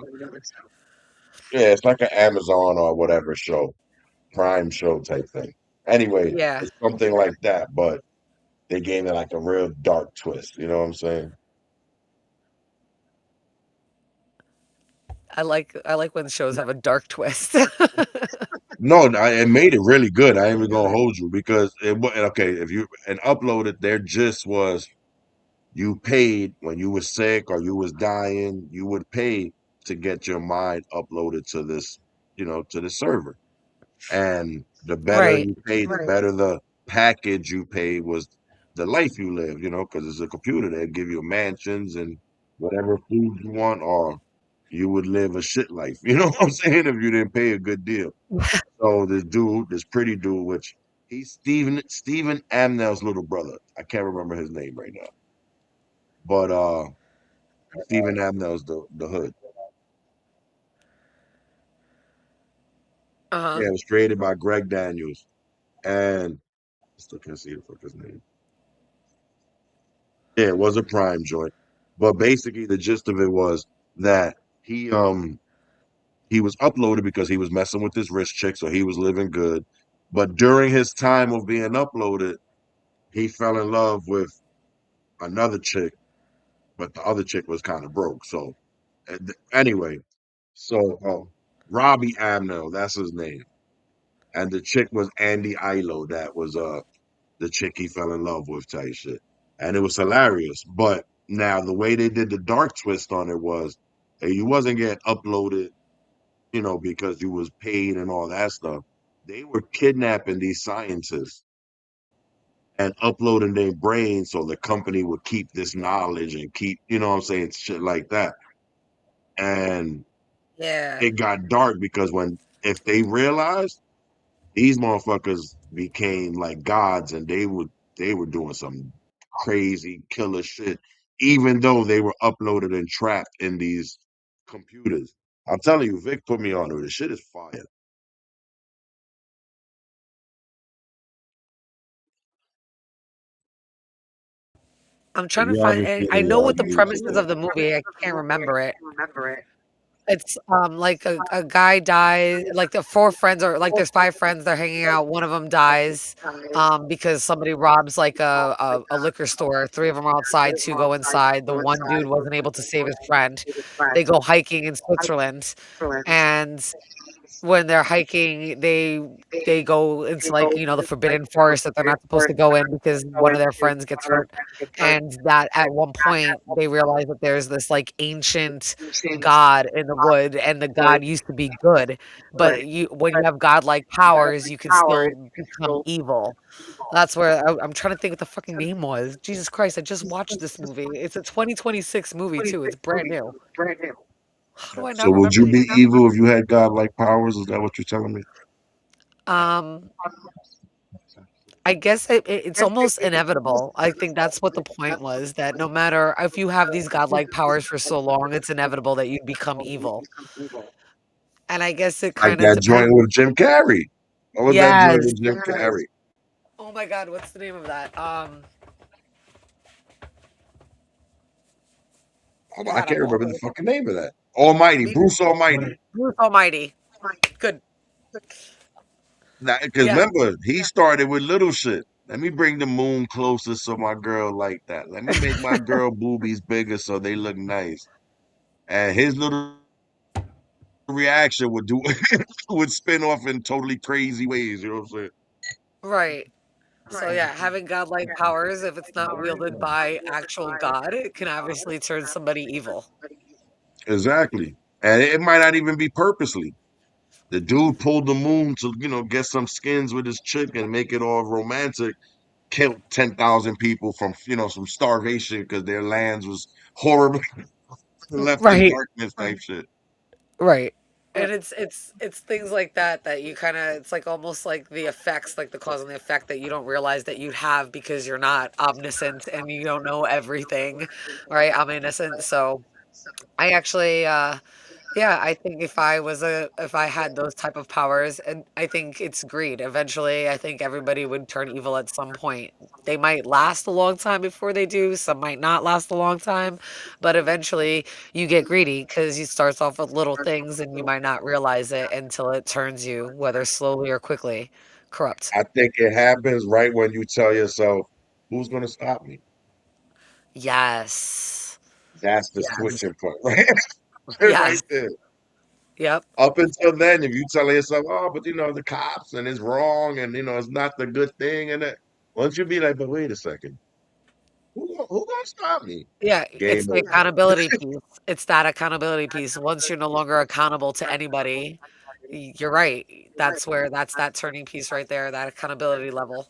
Yeah, it's like an Amazon or whatever show, Prime show type thing. Anyway,
Yeah.
it's something like that, but they gave it like a real dark twist. You know what I'm saying?
I like when shows have a dark twist.
No, it made it really good. I ain't even gonna hold you because okay. If you and Uploaded, their gist was you paid when you was sick or you was dying, you would pay to get your mind uploaded to this, to the server. And the better
Right.
you pay, the better the package you pay was. the life you live, because it's a computer. They give you mansions and whatever food you want, or you would live a shit life. You know what I'm saying? If you didn't pay a good deal. So this dude, this pretty dude, which he's Stephen Amnell's little brother. I can't remember his name right now, but Stephen Amnell's the hood.
Uh-huh.
Yeah, it was created by Greg Daniels, and I still can't see the fuck his name. Yeah, it was a Prime joint, but basically the gist of it was that he was uploaded because he was messing with this rich chick, so he was living good. But during his time of being uploaded, he fell in love with another chick, but the other chick was kind of broke. So anyway, so Robbie Amnell, that's his name, and the chick was Andy Ilo. That was the chick he fell in love with, type shit, and it was hilarious. But now the way they did the dark twist on it was, you wasn't getting uploaded, because you was paid and all that stuff. They were kidnapping these scientists and uploading their brains so the company would keep this knowledge and keep, what I'm saying, shit like that. And
Yeah.
it got dark because if they realized, these motherfuckers became like gods, and they were doing some crazy killer shit, even though they were uploaded and trapped in these computers. I'm telling you, Vic put me on to it. The shit is fire.
I'm
If
trying to
you
find
haven't seen
I
it,
know
y'all
what the
need
premise is
to.
of the movie. I can't remember it. It's like a guy dies, like the four friends are like there's five friends, they're hanging out. One of them dies because somebody robs like a liquor store. Three of them are outside, two go inside. The one dude wasn't able to save his friend. They go hiking in Switzerland, and when they're hiking, they go into like, the forbidden forest that they're not supposed to go in because one of their friends gets hurt. And that at one point they realize that there's this like ancient god in the wood, and the god used to be good. But when you have godlike powers, you can still become evil. That's where I'm trying to think what the fucking name was. Jesus Christ, I just watched this movie. It's a 2026 movie too. It's brand new. How do I
So
not
would
remember
you
these?
be evil if you had godlike powers? Is that what you're telling me?
Um, I guess it's almost inevitable. I think that's what the point was, that no matter if you have these godlike powers for so long, it's inevitable that you become evil. And I guess it
Like
kind of
that joint
depends.
with Jim Carrey. What was that joint
Yes.
with Jim Carrey?
Oh my God, what's the name of that?
Oh, I
God,
can't
I'm
remember the
awful.
fucking name of that. Almighty,
Me,
Bruce Almighty.
Bruce Almighty. Good.
Now, because
Yeah.
remember, he started with little shit. Let me bring the moon closer so my girl like that. Let me make my girl boobies bigger so they look nice. And his little reaction would do would spin off in totally crazy ways. You know what I'm saying?
Right. So yeah, having godlike powers, if it's not wielded by actual God, it can obviously turn somebody evil.
Exactly. And it might not even be purposely. The dude pulled the moon to, get some skins with his chick and make it all romantic. Killed 10,000 people from, some starvation because their lands was horribly left in
Right.
darkness type shit.
Right. And it's things like that that you kind of it's like almost like the effects, like the cause and the effect that you don't realize that you'd have because you're not omniscient and you don't know everything, right? I'm innocent, so I actually yeah, I think if I had those type of powers, and I think it's greed. Eventually, I think everybody would turn evil at some point. They might last a long time before they do, some might not last a long time, but eventually you get greedy because you starts off with little things and you might not realize it until it turns you, whether slowly or quickly, corrupt.
I think it happens right when you tell yourself, who's going to stop me?
Yes.
That's the
Yes.
switching point, right? Right
Yes.
there.
Yep.
Up until then, if you tell yourself, oh, but the cops and it's wrong and it's not the good thing, and that once you be like, but wait a second, who gonna stop me?
Yeah, it's
Game
the
over.
accountability piece. It's that accountability piece. Once you're no longer accountable to anybody, You're right. That's that turning piece right there, that accountability level.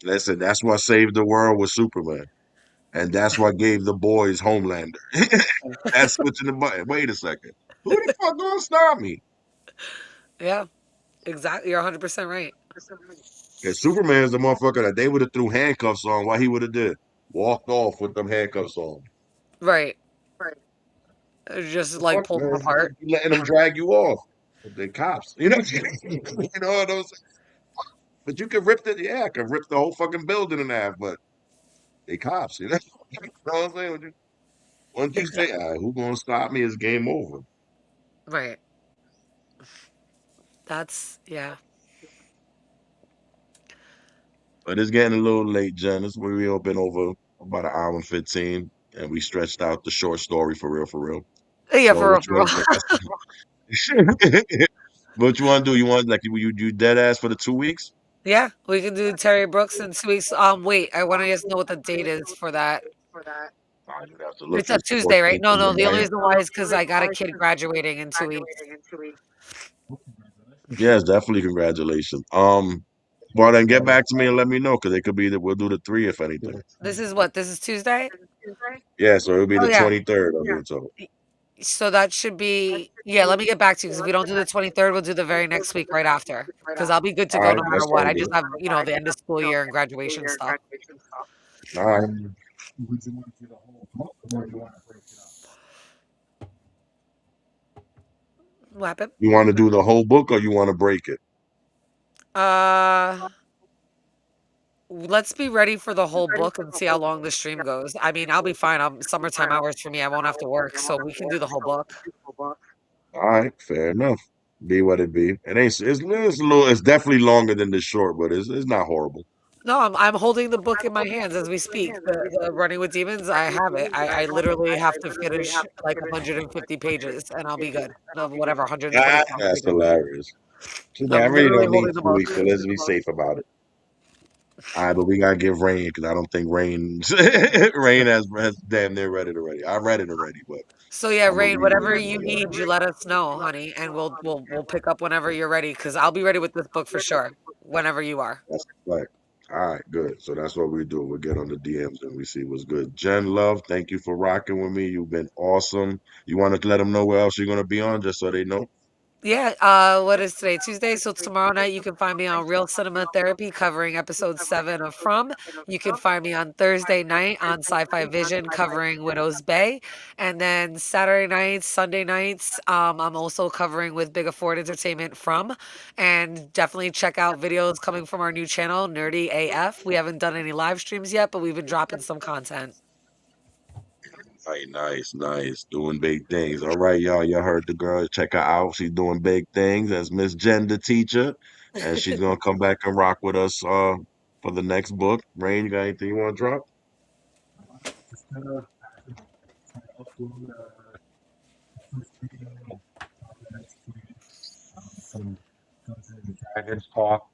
Listen, that's what saved the world with Superman. And that's what gave the boys Homelander. That's switching the button. Wait a second. Who the fuck gonna stop me?
Yeah, exactly. You're 100% right.
And Superman's the motherfucker that they would have threw handcuffs on. What he would have did? Walked off with them handcuffs on.
Right. Just
The
like
fuck,
pull them
man?
apart.
You letting them drag you off. The cops. You know those. But you could rip the yeah, I could rip the whole fucking building in half. But they cops. You know, you know what I'm saying? Once you say,
Exactly.
"Who gonna stop me?" It's game over.
Right. That's yeah.
But it's getting a little late, Jen. We all been over about an hour and 15, and we stretched out the short story for real, for real.
Yeah,
So
for real,
what
for
you want
real.
what you want to do? You want like you dead ass for the 2 weeks?
Yeah, we can do Terry Brooks in 2 weeks. Wait, I want to just know what the date is for that.
You'd have to look.
It's a
It's the
Tuesday, right?
14th
No,
of
no. The only
May.
reason why is because I got a kid graduating in 2 weeks.
Yes, definitely congratulations. Well then get back to me and let me know because it could be that we'll do the three if anything.
This is what? This is Tuesday?
Yeah, so it'll be
Oh
the
yeah.
23rd. I mean, so
So that should be yeah. Let me get back to you because if we don't do the 23rd, we'll do the very next week right after. Because I'll be good to
all
go
right,
no matter
that
what.
sounds
I just
good.
have the end of school year and graduation stuff.
All right,
What happened?
you want to do the whole book or you want to break it?
Uh, let's be ready for the whole book and see how long the stream goes. I mean, I'll be fine. Summertime hours for me. I won't have to work, so we can do the whole book.
All right, fair enough. Be what it be. It ain't. It's a little. It's definitely longer than this short, but it's not horrible.
No, I'm holding the book in my hands as we speak. The Running with Demons, I have it. I literally have to finish like 150 pages and I'll be good. No, whatever,
Ah,
125
that's
pages.
hilarious. Too bad. I
I'm
really
literally
don't need
holding the
2
book.
weeks, so let's be safe about it. All right, but we gotta give Rain because I don't think Rain Rain has damn near read it already. I read it already, but
So yeah,
I'm gonna
Rain,
read
whatever
Rain.
you need, you let us know, honey, and we'll pick up whenever you're ready. Because I'll be ready with this book for sure. Whenever you are.
That's a fact. All right, good. So that's what we do. We'll get on the DMs and we see what's good. Jen Love, thank you for rocking with me. You've been awesome. You want to let them know where else you're gonna be on, just so they know.
Yeah, what is today? Tuesday. So tomorrow night you can find me on Real Cinema Therapy covering episode 7 of From. You can find me on Thursday night on Sci-Fi Vision covering Widow's Bay. And then Saturday nights, Sunday nights, I'm also covering with Big Afford Entertainment From. And definitely check out videos coming from our new channel, Nerdy AF. We haven't done any live streams yet, but we've been dropping some content.
Right, nice, nice. Doing big things. All right, y'all. Y'all heard the girl. Check her out. She's doing big things as Miss Jenn Da Teacher. And she's gonna come back and rock with us for the next book. Rain, you got anything you want to drop?
Some Dragons talk,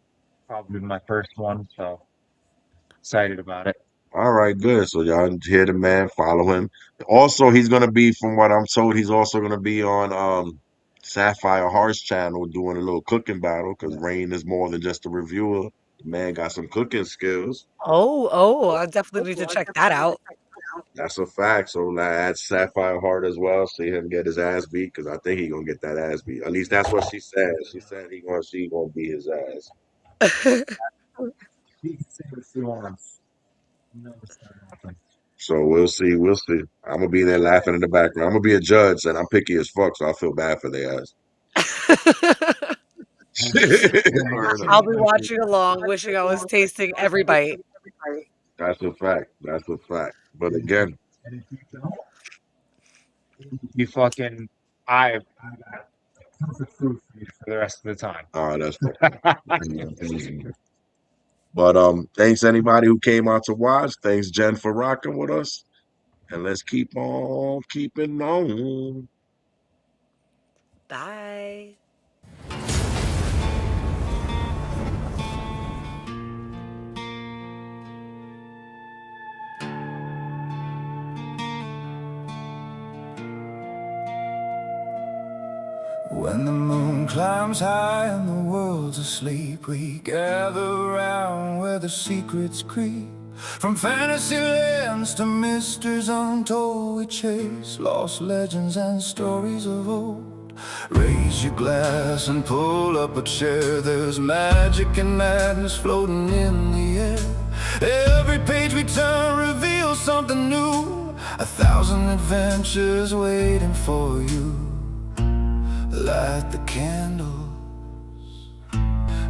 probably my first one, so excited about it.
All right, good. So y'all hear the man, follow him. Also, he's gonna be, from what I'm told, he's also gonna be on Sapphire Heart's channel doing a little cooking battle because Rain is more than just a reviewer. The man got some cooking skills.
Oh, I definitely need to check that out.
That's a fact. So like, add Sapphire Heart as well. See him get his ass beat because I think he gonna get that ass beat. At least that's what she said. She said she gonna beat his ass.
He can say what she wants. No, it's not nothing.
So we'll see. We'll see. I'm gonna be there laughing in the background. I'm gonna be a judge, and I'm picky as fuck, so I feel bad for their ass. Word up.
I'll be watching along, wishing I was tasting every bite.
That's a fact. That's a fact. But again,
And if you don't, you fucking, I got perfect food for you for the rest of the time.
that's but thanks anybody who came out to watch. Thanks Jen for rocking with us, and let's keep on keeping on.
Bye.
Well, When the moon climbs high and the world's asleep, we gather around where the secrets creep. From fantasy lands to mysteries untold, we chase lost legends and stories of old. Raise your glass and pull up a chair. There's magic and madness floating in the air. Every page we turn reveals something new, 1,000 adventures waiting for you. Light the candles,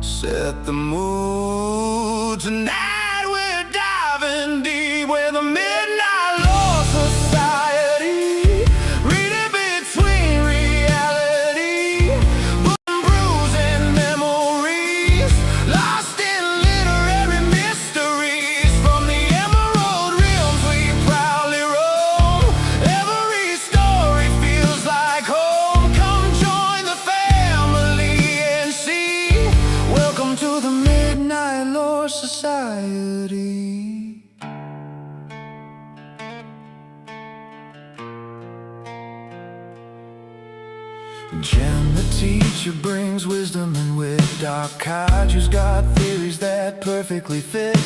set the mood. Tonight we're diving deep where the midnight law society, reading between reality, bruising memories, lost in literary mysteries. From the emerald realms we proudly roam. Every story feels like home. Come join the family and see. Welcome to the Midnight Lore Society. Jenn Da Teacher brings wisdom and wit. Doc Kaiju's got theories that perfectly fit.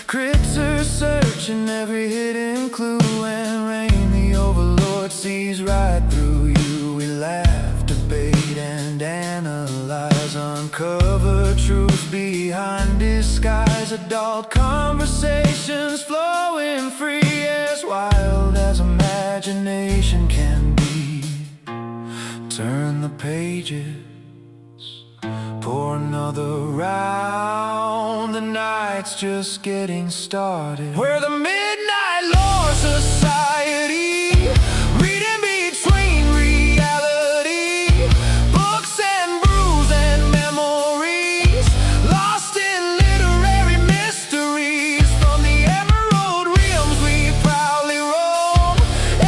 Krittur searching every hidden clue, and Reign the Overlord sees right through you. We laugh, debate, and analyze, uncover truths behind disguise. Adult conversations flowing free, as wild as imagination can be. Turn the pages, pour another round. The night's just getting started. We're the Midnight Lore Society, reading between reality, books and brews and memories, lost in literary mysteries. From the emerald realms we proudly roam.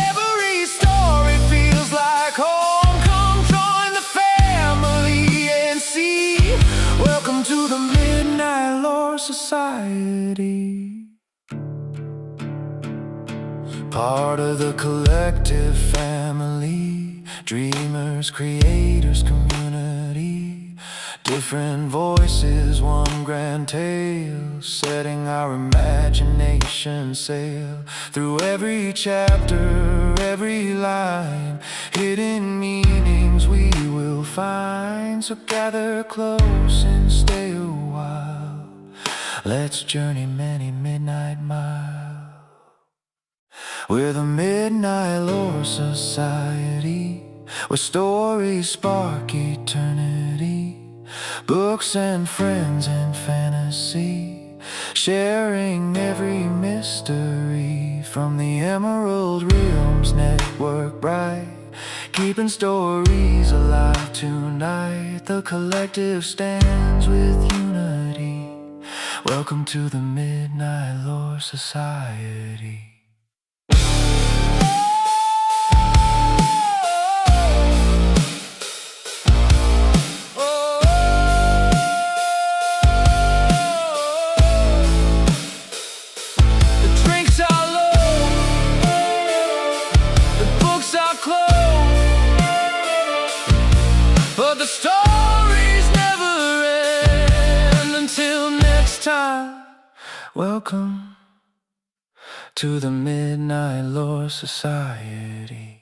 Every story feels like home. Come join the family and see. Welcome to the Midnight Lore Society. Part of the collective family, dreamers, creators, community. Different voices, one grand tale, setting our imagination sail. Through every chapter, every line, hidden meanings we will find. So gather close and stay a while. Let's journey many midnight miles. We're the Midnight Lore Society, where stories spark eternity. Books and friends and fantasy, sharing every mystery. From the Emerald Realms network bright, keeping stories alive tonight. The collective stands with unity. Welcome to the Midnight Lore Society. But the stories never end. Until next time, welcome to the Midnight Lore Society.